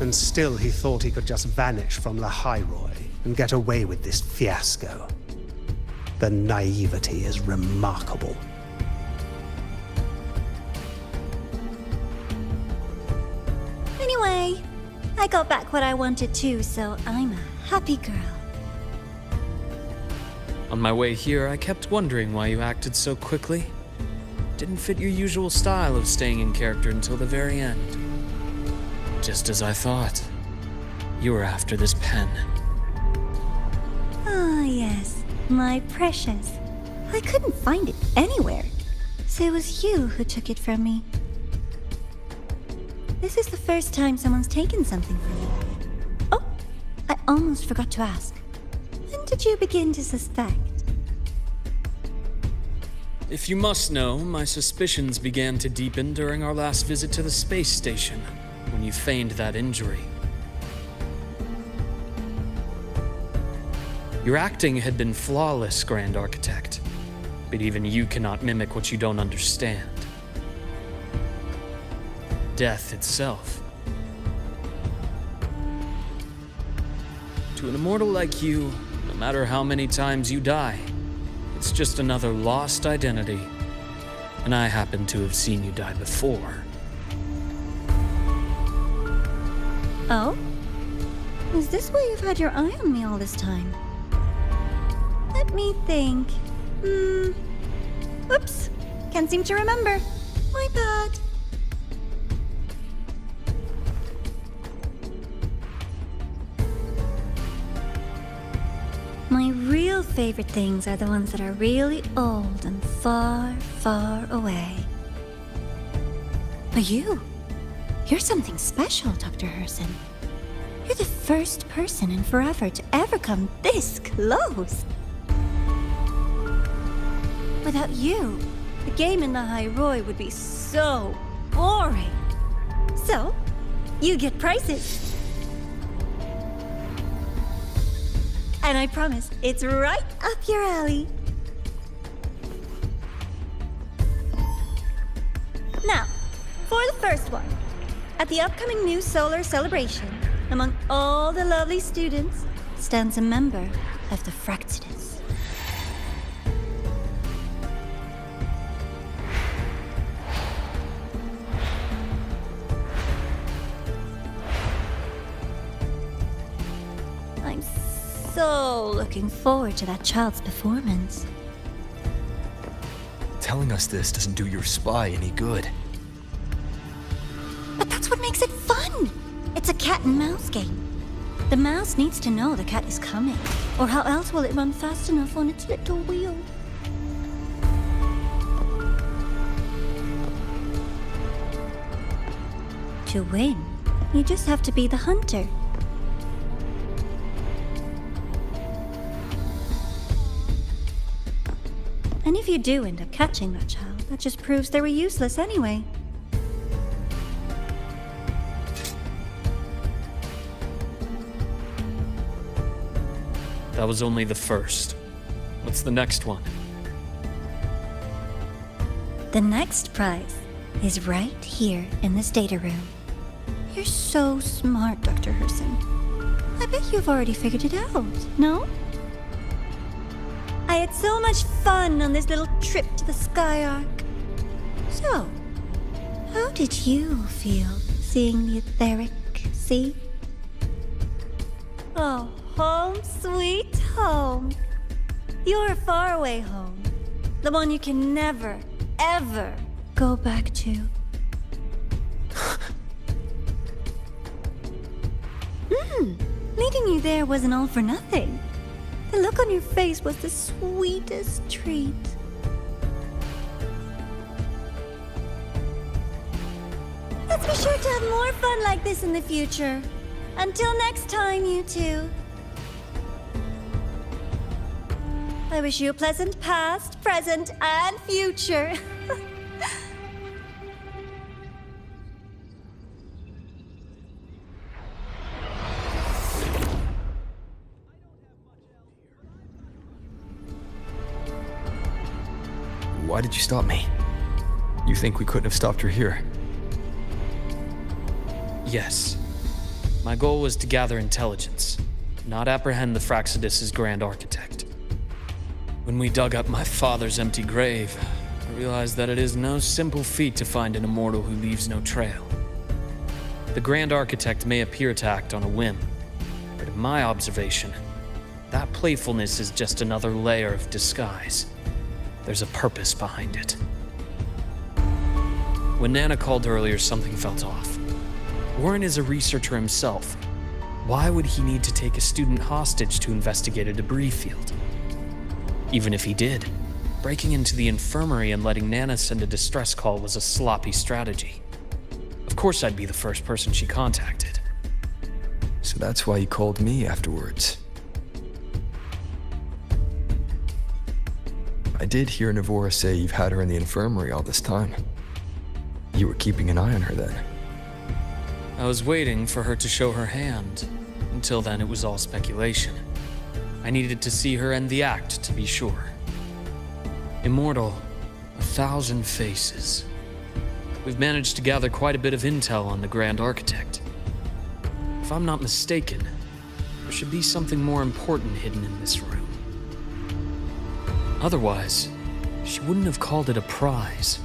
[SPEAKER 9] and still he thought he could just vanish from Lahai-Roi and get away with this fiasco. The naivety is remarkable.
[SPEAKER 2] Anyway, I got back what I wanted too, so I'm a happy girl.
[SPEAKER 6] On my way here, I kept wondering why you acted so quickly. Didn't fit your usual style of staying in character until the very end. Just as I thought. You were after this pen.
[SPEAKER 2] Ah, yes. My precious. I couldn't find it anywhere. So it was you who took it from me. This is the first time someone's taken something from me. Oh, I almost forgot to ask. When did you begin to suspect?
[SPEAKER 6] If you must know, my suspicions began to deepen during our last visit to the space station, when you feigned that injury. Your acting had been flawless, Grand Architect, but even you cannot mimic what you don't understand. Death itself. To an immortal like you, no matter how many times you die, it's just another lost identity. And I happen to have seen you die before.
[SPEAKER 2] Oh? Is this why you've had your eye on me all this time? Let me think. Whoops. Can't seem to remember. My bad. My real favorite things are the ones that are really old and far, far away. But you're something special, Dr. Herssen. You're the first person in forever to ever come this close. Without you, The game in Lahai-Roi would be so boring. So, you get prizes. And I promise, it's right up your alley. Now, for the first one. At the upcoming new solar celebration, among all the lovely students, stands a member of the Fraxidus. I'm so looking forward to that child's performance.
[SPEAKER 1] Telling us this doesn't do your spy any good.
[SPEAKER 2] But that's what makes it fun! It's a cat and mouse game. The mouse needs to know the cat is coming, or how else will it run fast enough on its little wheel? To win, you just have to be the hunter. And if you do end up catching that child, that just proves they were useless anyway.
[SPEAKER 3] That was only the first. What's the next one?
[SPEAKER 2] The next prize is right here in this data room. You're so smart, Dr. Herssen. I bet you've already figured it out, no? I had so much fun on this little trip to the Sky Arc. So, how did you feel seeing the etheric sea? Oh, home sweet home. Your faraway home. The one you can never, ever go back to. Meeting you there wasn't all for nothing. The look on your face was the sweetest treat. Let's be sure to have more fun like this in the future. Until next time, you two. I wish you a pleasant past, present, and future.
[SPEAKER 1] Why did you stop me? You think we couldn't have stopped her here?
[SPEAKER 3] Yes. My goal was to gather intelligence, not apprehend the Fraxidus' grand architect. When we dug up my father's empty grave, I realized that it is no simple feat to find an immortal who leaves no trail. The grand architect may appear to act on a whim, but in my observation, that playfulness is just another layer of disguise. There's a purpose behind it. When Nana called earlier, something felt off. Warren is a researcher himself. Why would he need to take a student hostage to investigate a debris field? Even if he did, breaking into the infirmary and letting Nana send a distress call was a sloppy strategy. Of course I'd be the first person she contacted.
[SPEAKER 1] So that's why you called me afterwards. I did hear Navora say you've had her in the infirmary all this time. You were keeping an eye on her then.
[SPEAKER 3] I was waiting for her to show her hand. Until then, it was all speculation. I needed to see her end the act to be sure. Immortal, 1,000 faces. We've managed to gather quite a bit of intel on the Grand Architect. If I'm not mistaken, there should be something more important hidden in this room. Otherwise, she wouldn't have called it a prize.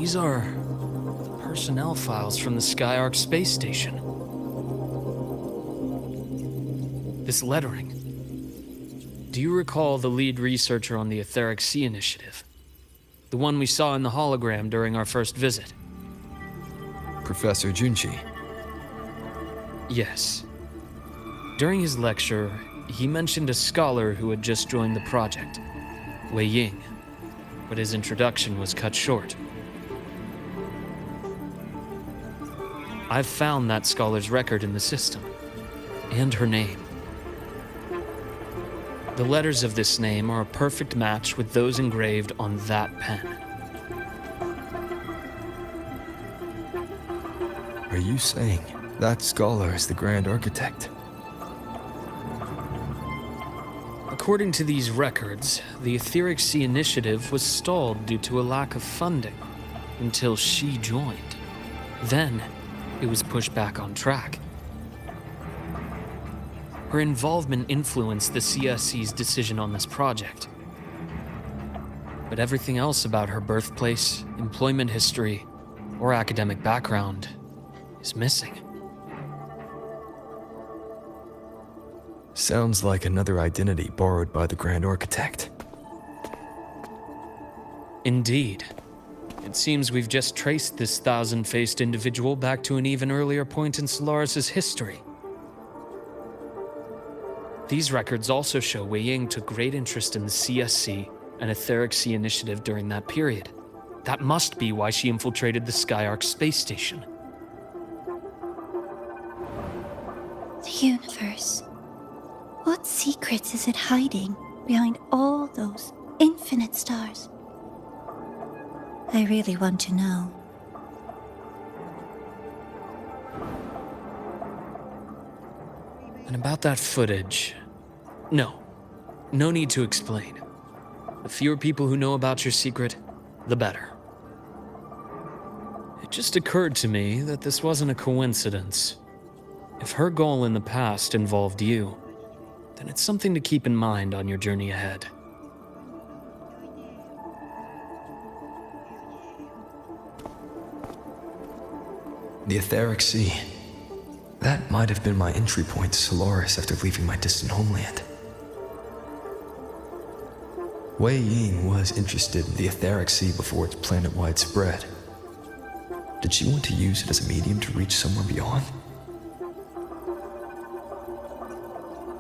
[SPEAKER 3] These are personnel files from the Skyark space station. This lettering. Do you recall the lead researcher on the Etheric Sea Initiative? The one we saw in the hologram during our first visit?
[SPEAKER 1] Professor Junchi.
[SPEAKER 3] Yes. During his lecture, he mentioned a scholar who had just joined the project, Wei Ying, but his introduction was cut short. I've found that scholar's record in the system, and her name. The letters of this name are a perfect match with those engraved on that pen.
[SPEAKER 1] Are you saying that scholar is the Grand Architect?
[SPEAKER 3] According to these records, the Etheric Sea Initiative was stalled due to a lack of funding until she joined. Then, it was pushed back on track. Her involvement influenced the CSC's decision on this project. But everything else about her birthplace, employment history, or academic background is missing.
[SPEAKER 1] Sounds like another identity borrowed by the Grand Architect.
[SPEAKER 3] Indeed. It seems we've just traced this thousand-faced individual back to an even earlier point in Solaris' history. These records also show Wei Ying took great interest in the CSC and Etheric Sea Initiative during that period. That must be why she infiltrated the Skyark space station.
[SPEAKER 2] The universe. What secrets is it hiding behind all those infinite stars? I really want to know.
[SPEAKER 3] And about that footage... No need to explain. The fewer people who know about your secret, the better. It just occurred to me that this wasn't a coincidence. If her goal in the past involved you, then it's something to keep in mind on your journey ahead.
[SPEAKER 1] The Etheric Sea. That might have been my entry point to Solaris after leaving my distant homeland. Wei Ying was interested in the Etheric Sea before its planet-wide spread. Did she want to use it as a medium to reach somewhere beyond?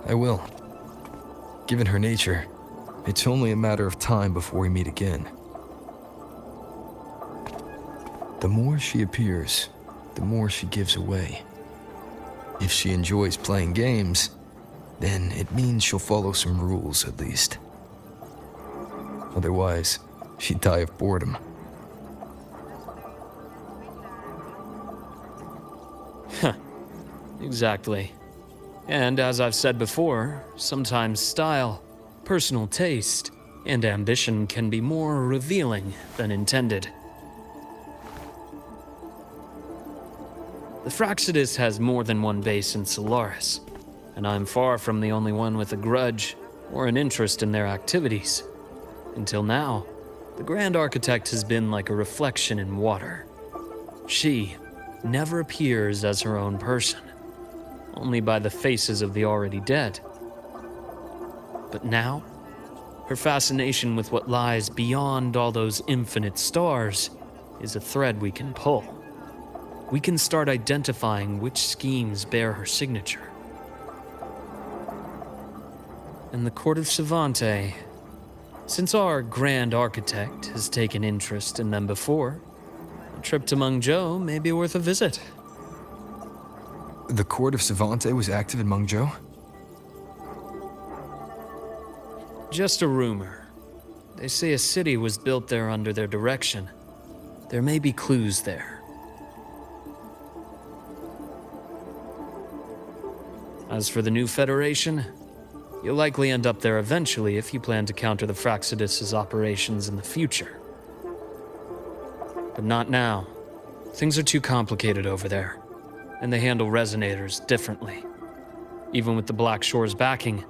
[SPEAKER 1] I will. Given her nature, it's only a matter of time before we meet again. The more she appears, the more she gives away. If she enjoys playing games, then it means she'll follow some rules at least. Otherwise, she'd die of boredom.
[SPEAKER 3] Exactly. And as I've said before, sometimes style, personal taste, and ambition can be more revealing than intended. The Fraxidus has more than one base in Solaris, and I'm far from the only one with a grudge or an interest in their activities. Until now, the Grand Architect has been like a reflection in water. She never appears as her own person, only by the faces of the already dead. But now, her fascination with what lies beyond all those infinite stars is a thread we can pull. We can start identifying which schemes bear her signature. And the Court of Savante, since our Grand Architect has taken interest in them before, a trip to Mengzhou may be worth a visit.
[SPEAKER 1] The Court of Savante was active in Mengzhou?
[SPEAKER 3] Just a rumor. They say a city was built there under their direction. There may be clues there. As for the new Federation, you'll likely end up there eventually if you plan to counter the Fraxidus' operations in the future. But not now. Things are too complicated over there, and they handle resonators differently. Even with the Black Shore's backing,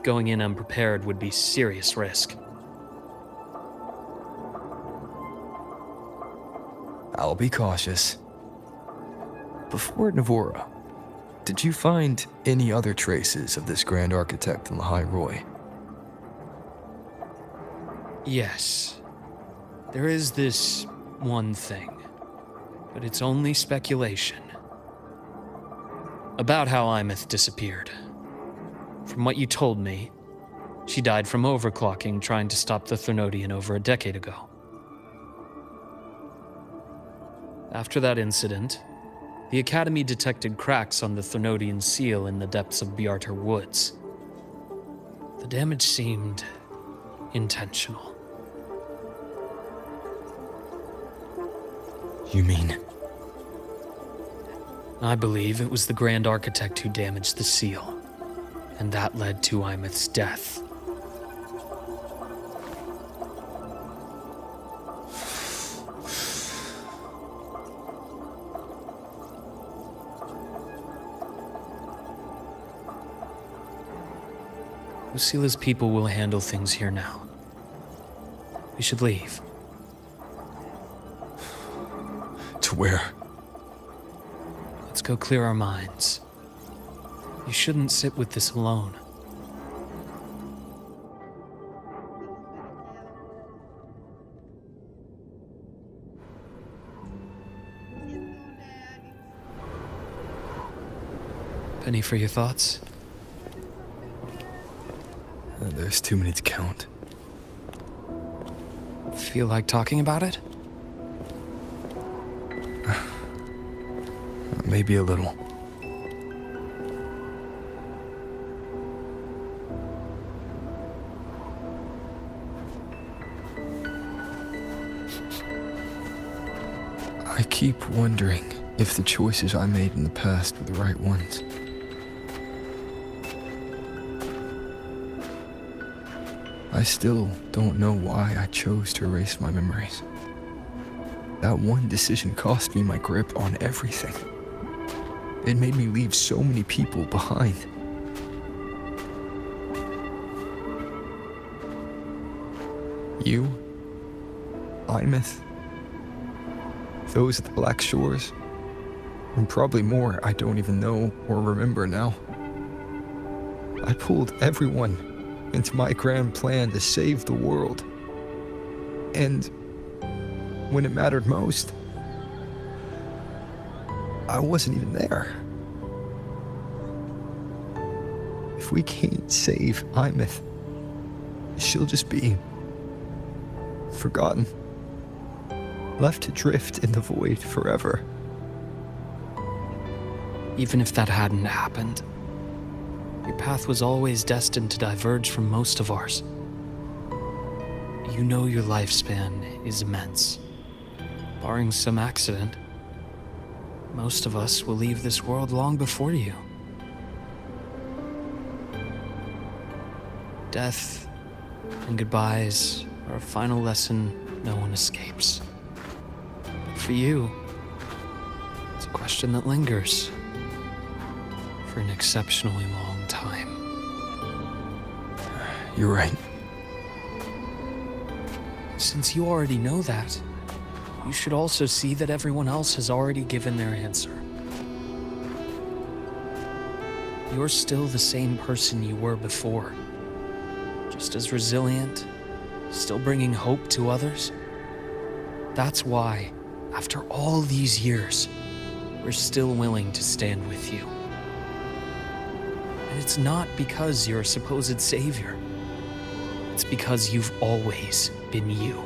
[SPEAKER 3] going in unprepared would be serious risk.
[SPEAKER 1] I'll be cautious. Before Navora, did you find any other traces of this Grand Architect in Lahai-Roi?
[SPEAKER 3] Yes. There is this one thing, but it's only speculation. About how Imeth disappeared. From what you told me, she died from overclocking trying to stop the Thermodian over a decade ago. After that incident, the Academy detected cracks on the Thermodian seal in the depths of Bjartar Woods. The damage seemed intentional.
[SPEAKER 1] You mean?
[SPEAKER 3] I believe it was the Grand Architect who damaged the seal, and that led to Imeth's death. Lucila's people will handle things here now. We should leave.
[SPEAKER 1] To where?
[SPEAKER 3] Let's go clear our minds. You shouldn't sit with this alone. Penny for your thoughts?
[SPEAKER 1] There's too many to count.
[SPEAKER 3] Feel like talking about it?
[SPEAKER 1] Maybe a little. I keep wondering if the choices I made in the past were the right ones. I still don't know why I chose to erase my memories. That one decision cost me my grip on everything. It made me leave so many people behind. You, Imeth, those at the Black Shores, and probably more I don't even know or remember now. I pulled everyone into my grand plan to save the world. And when it mattered most, I wasn't even there. If we can't save Imeth, she'll just be forgotten, left to drift in the void forever.
[SPEAKER 3] Even if that hadn't happened, your path was always destined to diverge from most of ours. You know your lifespan is immense. Barring some accident, most of us will leave this world long before you. Death and goodbyes are a final lesson no one escapes. But for you, it's a question that lingers for an exceptionally long time.
[SPEAKER 1] You're right.
[SPEAKER 3] Since you already know that, you should also see that everyone else has already given their answer. You're still the same person you were before. Just as resilient, still bringing hope to others. That's why, after all these years, we're still willing to stand with you. And it's not because you're a supposed savior. It's because you've always been you.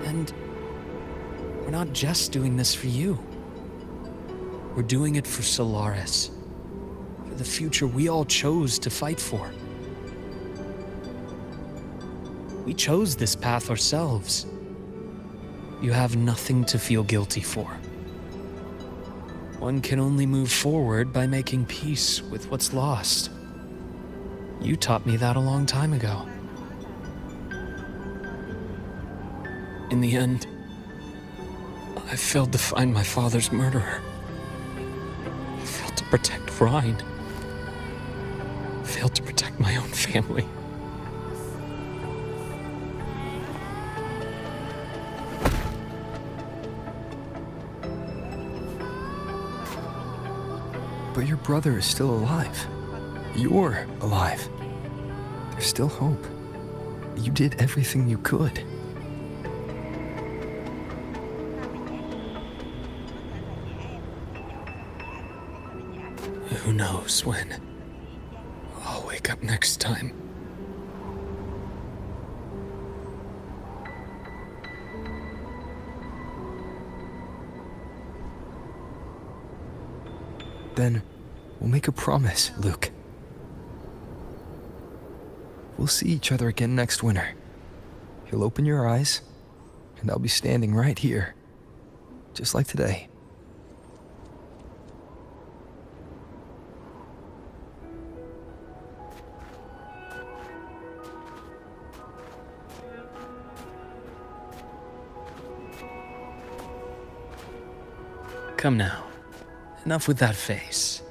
[SPEAKER 3] And we're not just doing this for you. We're doing it for Solaris, for the future we all chose to fight for. We chose this path ourselves. You have nothing to feel guilty for. One can only move forward by making peace with what's lost. You taught me that a long time ago. In the end, I failed to find my father's murderer. I failed to protect Rhine. I failed to protect my own family.
[SPEAKER 1] But your brother is still alive. You're alive. There's still hope. You did everything you could.
[SPEAKER 6] Who knows when I'll wake up next time.
[SPEAKER 1] Then we'll make a promise, Luke. We'll see each other again next winter. You'll open your eyes, and I'll be standing right here, just like today.
[SPEAKER 6] Come now. Enough with that face.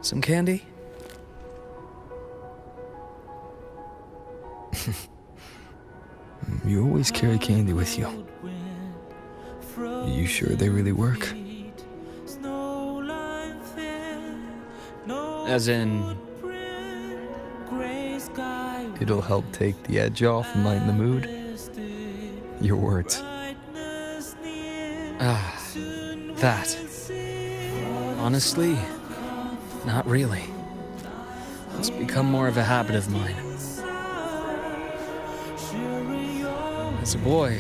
[SPEAKER 6] Some candy?
[SPEAKER 1] You always carry candy with you. You sure they really work?
[SPEAKER 6] As in...
[SPEAKER 1] It'll help take the edge off and lighten the mood? Your words.
[SPEAKER 6] Ah, that. Honestly, not really. It's become more of a habit of mine. As a boy,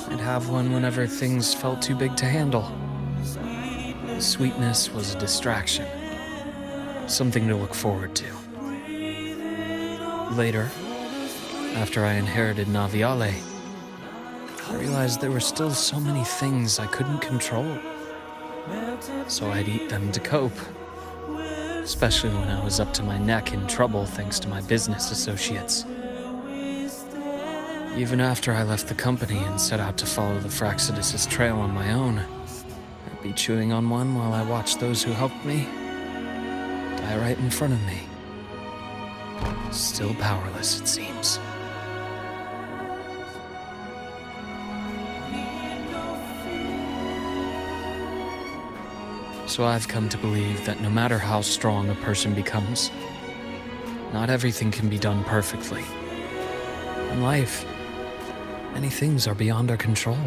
[SPEAKER 6] I'd have one whenever things felt too big to handle. The sweetness was a distraction, something to look forward to. Later, after I inherited Naviale, I realized there were still so many things I couldn't control. So I'd eat them to cope, especially when I was up to my neck in trouble thanks to my business associates. Even after I left the company and set out to follow the Fraxidus' trail on my own, I'd be chewing on one while I watched those who helped me die right in front of me. Still powerless, it seems. So I've come to believe that no matter how strong a person becomes, not everything can be done perfectly. In life, many things are beyond our control.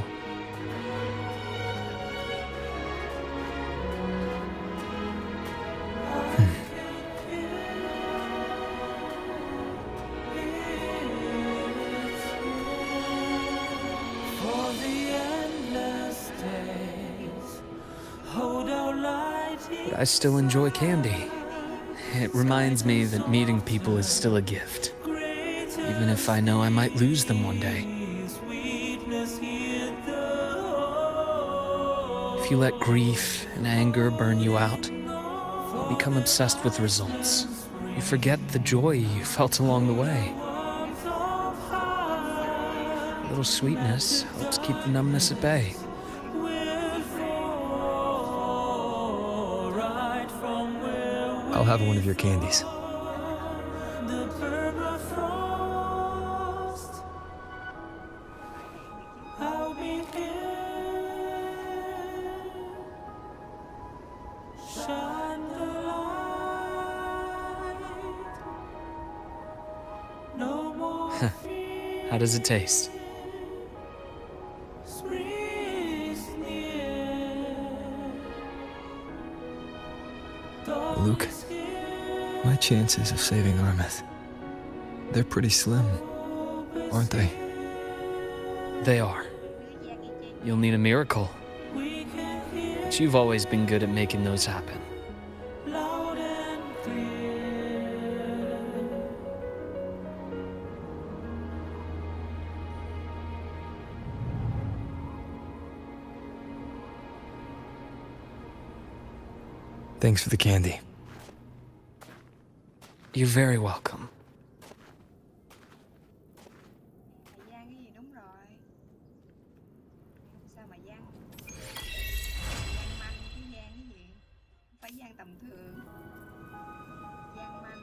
[SPEAKER 6] But I still enjoy candy. It reminds me that meeting people is still a gift, even if I know I might lose them one day. If you let grief and anger burn you out, you become obsessed with results. You forget the joy you felt along the way. A little sweetness helps keep the numbness at bay.
[SPEAKER 1] I'll have one of your candies.
[SPEAKER 6] How does it taste?
[SPEAKER 1] Luke, my chances of saving Armith, they're pretty slim, aren't they?
[SPEAKER 6] They are. You'll need a miracle. But you've always been good at making those happen.
[SPEAKER 1] Thanks for the candy.
[SPEAKER 6] You're very welcome.
[SPEAKER 14] Gian cái gì đúng rồi. Sao mà gian? Gian manh chứ gian cái gì? Không phải gian tầm thường. Gian manh.